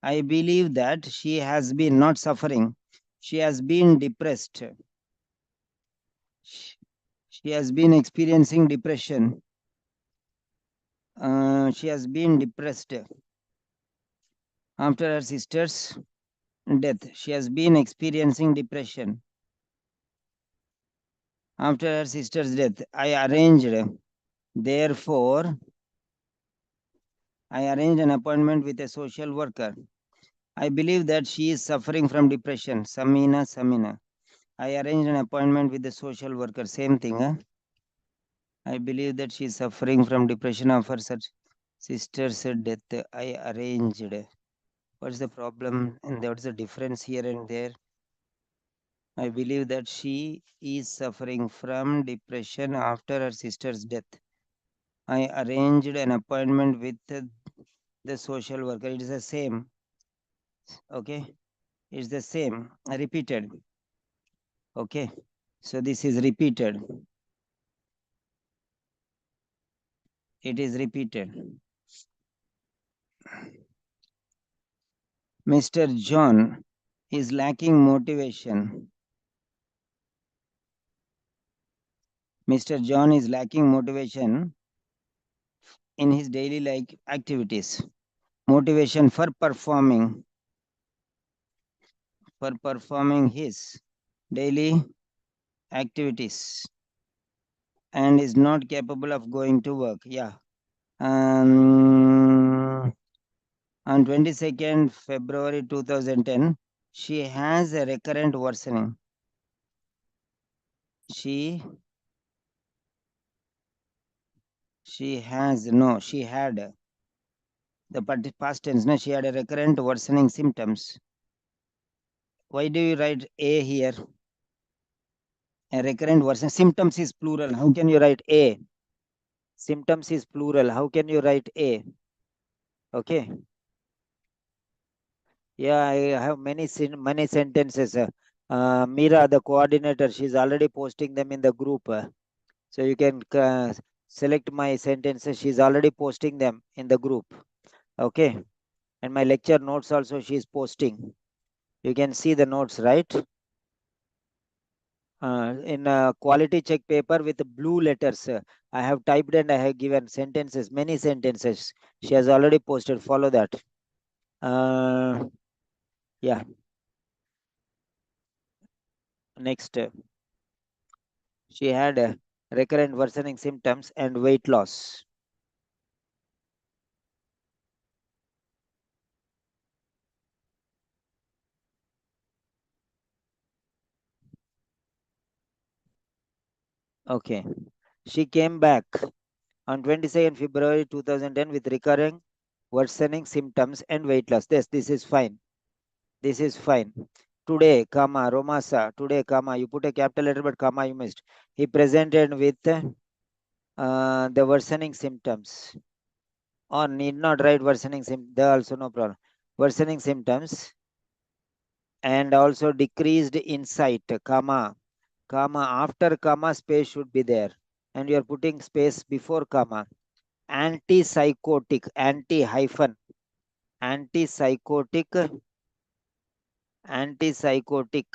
I believe that she has been not suffering. She has been depressed. She has been experiencing depression. She has been depressed after her sister's death. She has been experiencing depression after her sister's death. Therefore, I arranged an appointment with a social worker. I believe that she is suffering from depression. Samina. I arranged an appointment with the social worker. Same thing, huh? I believe that she is suffering from depression after her sister's death. I arranged. What's the problem? And what's the difference here and there? I believe that she is suffering from depression after her sister's death. I arranged an appointment with the social worker. It is the same. Okay. It's the same. Repeated. Okay. So this is repeated. It is repeated. Mr. John is lacking motivation. Mr. John is lacking motivation in his daily life activities. Motivation for performing his daily activities and is not capable of going to work. Yeah. On 22nd February 2010, she has a recurrent worsening. She had the past tense. No, she had a recurrent worsening symptoms. Why do you write A here? A recurrent worsening symptoms is plural. How can you write A? Symptoms is plural. How can you write A? Okay. Yeah, I have many sentences. Mira, the coordinator, she's already posting them in the group. So you can select my sentences. She's already posting them in the group. Okay. And my lecture notes also she's posting. You can see the notes, right? In a quality check paper with blue letters, I have typed and I have given sentences, many sentences. She has already posted. Follow that. Yeah. Next. She had recurrent worsening symptoms and weight loss. Okay. She came back on 22nd February 2010 with recurring worsening symptoms and weight loss. This is fine. This is fine. Today, comma, Romasa, today, comma, you put a capital letter, but comma, you missed. He presented with the worsening symptoms. Or need not write worsening symptoms, there also no problem. Worsening symptoms and also decreased insight, comma, after comma, space should be there. And you are putting space before comma. Antipsychotic, antipsychotic,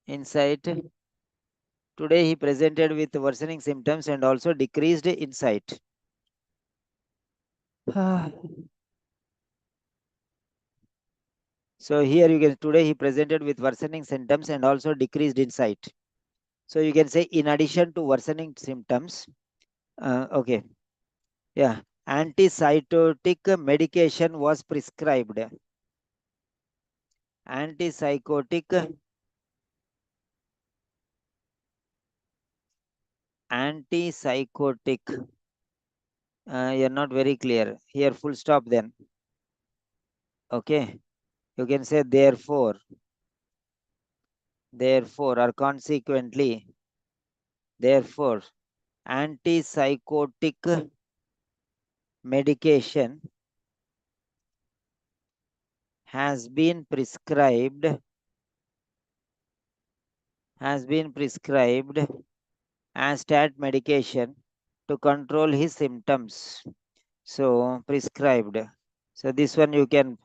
insight. Today he presented with worsening symptoms and also decreased insight. So here you can, today he presented with worsening symptoms and also decreased insight. So you can say in addition to worsening symptoms, okay. Yeah, antipsychotic medication was prescribed. Antipsychotic you're not very clear here, full stop then. Okay, you can say therefore therefore, or consequently, therefore, antipsychotic medication has been prescribed as stat medication to control his symptoms. So prescribed. So this one you can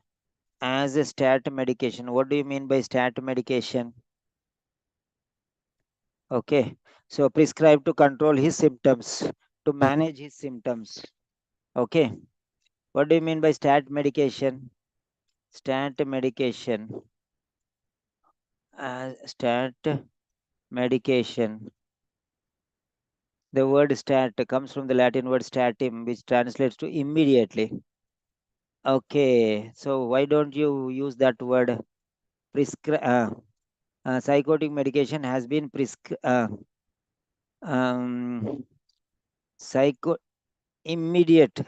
as a stat medication. What do you mean by stat medication? Okay. So prescribed to control his symptoms, to manage his symptoms. Okay. What do you mean by stat medication? Stat medication. Stat medication. The word stat comes from the Latin word statim, which translates to immediately. Okay, so why don't you use that word? Psychotic medication has been psycho immediate.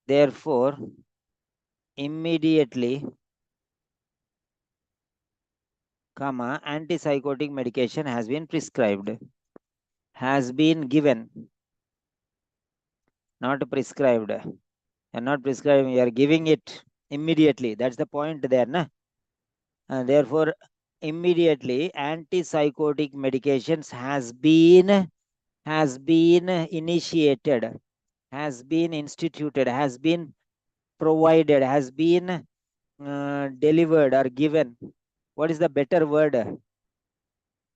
Therefore, immediately, comma, antipsychotic medication has been prescribed. Has been given, not prescribed. You're not prescribing, you are giving it immediately. That's the point there, na? Therefore, immediately antipsychotic medications has been initiated, has been instituted, has been provided, has been delivered or given. What is the better word?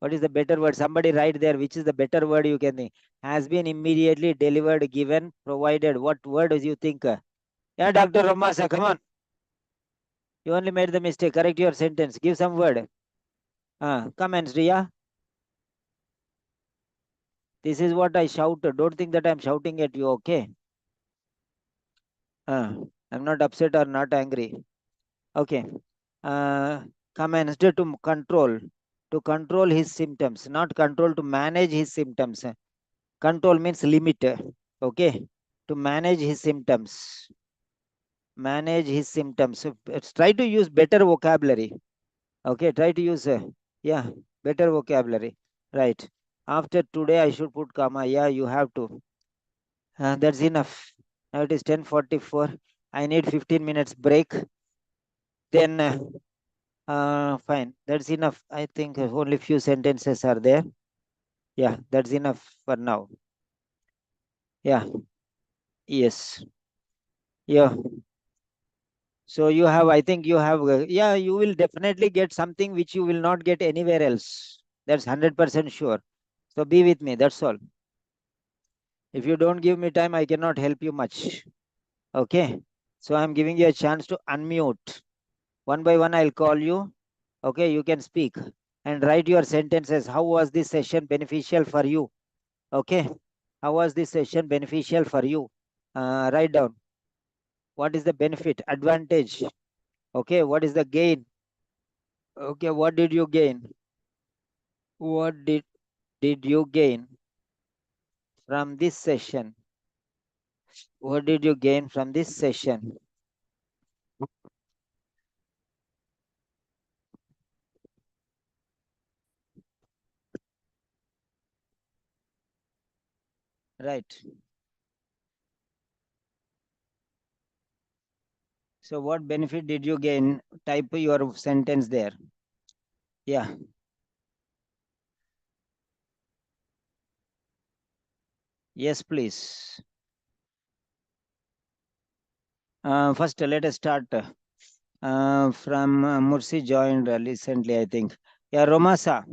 What is the better word? Somebody write there. Which is the better word you can think? Has been immediately delivered, given, provided. What word do you think? Yeah, Dr. Ramasa, come on. You only made the mistake. Correct your sentence. Give some word. Comments, Riya. This is what I shout. Don't think that I'm shouting at you, okay? I'm not upset or not angry. Okay. Comments to control his symptoms, not control, to manage his symptoms. Control means limit. Okay. To manage his symptoms. Manage his symptoms. So try to use better vocabulary. Okay. Try to use, better vocabulary. Right. After today, I should put comma. Yeah, you have to. That's enough. Now it is 10:44. I need 15 minutes break. Then, fine. That's enough. I think only few sentences are there. Yeah, that's enough for now. Yeah. Yes. Yeah. So you have, I think you have, you will definitely get something which you will not get anywhere else. That's 100% sure. So be with me. That's all. If you don't give me time, I cannot help you much. Okay. So I'm giving you a chance to unmute. One by one, I'll call you. Okay. You can speak and write your sentences. How was this session beneficial for you? Okay. How was this session beneficial for you? Write down. What is the benefit, advantage? Okay. What is the gain? Okay. What did you gain? What did you gain from this session? What did you gain from this session? Right. So what benefit did you gain? Type your sentence there. Yeah. Yes, please. First, let us start from Mursi joined recently, I think. Yeah, Romasa.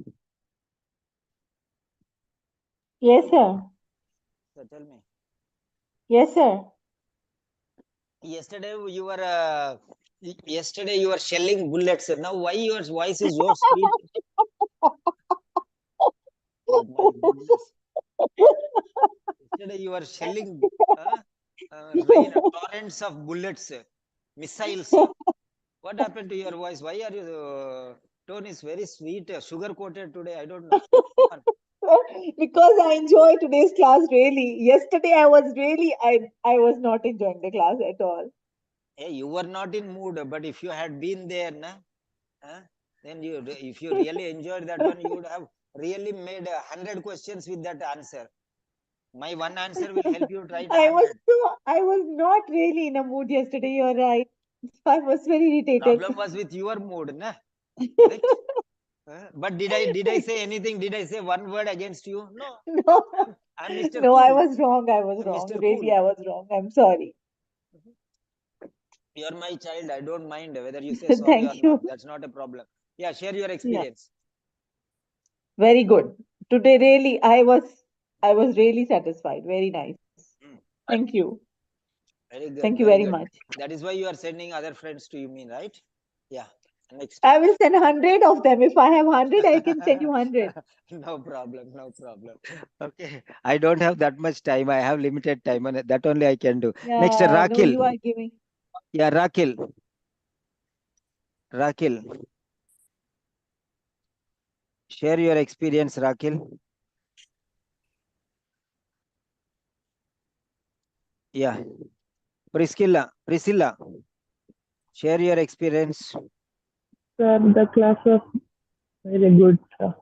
Yes, sir. So tell me. Yes, sir. Yesterday you were shelling bullets. Now why your voice is so sweet? Oh my goodness. Yesterday you were shelling rain, torrents of bullets, missiles. What happened to your voice? Why are you tone is very sweet, sugar coated today? I don't know. Come on. Because I enjoy today's class really. Yesterday I was not enjoying the class at all. Hey, you were not in mood, but if you had been there, na, huh, Then if you really enjoyed that one, you would have really made 100 questions with that answer. My one answer will help you to write I 100. was not really in a mood yesterday. You're right. I was very irritated. Problem was with your mood, na? Correct? But did I say anything? Did I say one word against you? No. No, I'm Mr. no, I Cool. was wrong. I was I'm wrong. Mr. Really, Cool. I was wrong. I'm sorry. You're my child. I don't mind whether you say sorry or Thank you. not. That's not a problem. Yeah, share your experience. Very good. Today, really, I was really satisfied. Very nice. Mm. Thank you. Very good. Thank you very very good. much. That is why you are sending other friends to you, mean, right? Yeah. Next. I will send 100 of them. If I have 100, I can send you 100. No problem. No problem. Okay, I don't have that much time. I have limited time, and that only I can do. Next, Yeah, no, Rakil. you are giving. Yeah, Rakil. Rakil. Share your experience, Rakil. Yeah. Priscilla. Share your experience. Sir, the class was very good, sir.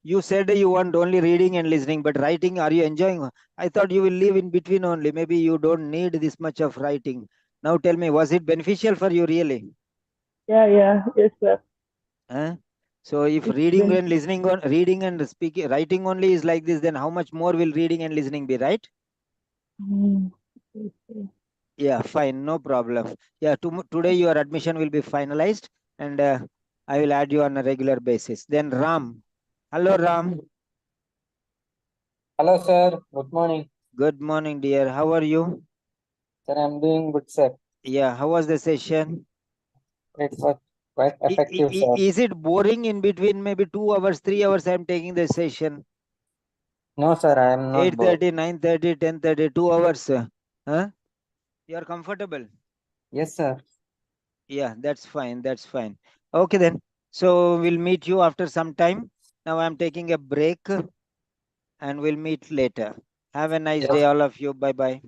You said you want only reading and listening, but writing, are you enjoying? I thought you will live in between only. Maybe you don't need this much of writing. Now tell me, was it beneficial for you really? Yeah, yes, sir. Huh? So if It's reading been- and listening, reading and speaking, writing only is like this, then how much more will reading and listening be, right? Yes, sir. Yeah, fine, no problem. Yeah, today your admission will be finalized, and I will add you on a regular basis. Then Ram. Hello, Ram. Hello, sir. Good morning. Good morning, dear. How are you? Sir, I'm doing good, sir. Yeah, how was the session? It was quite effective, sir. Is it boring in between? Maybe 2 hours, 3 hours I'm taking the session. No, sir, I am not bored. 8:30, 9:30, 10:30, 2 hours. Huh? You are comfortable? Yes, sir. Yeah, that's fine. That's fine. Okay, then. So we'll meet you after some time. Now I'm taking a break and we'll meet later. Have a nice Yes. day, all of you. Bye bye.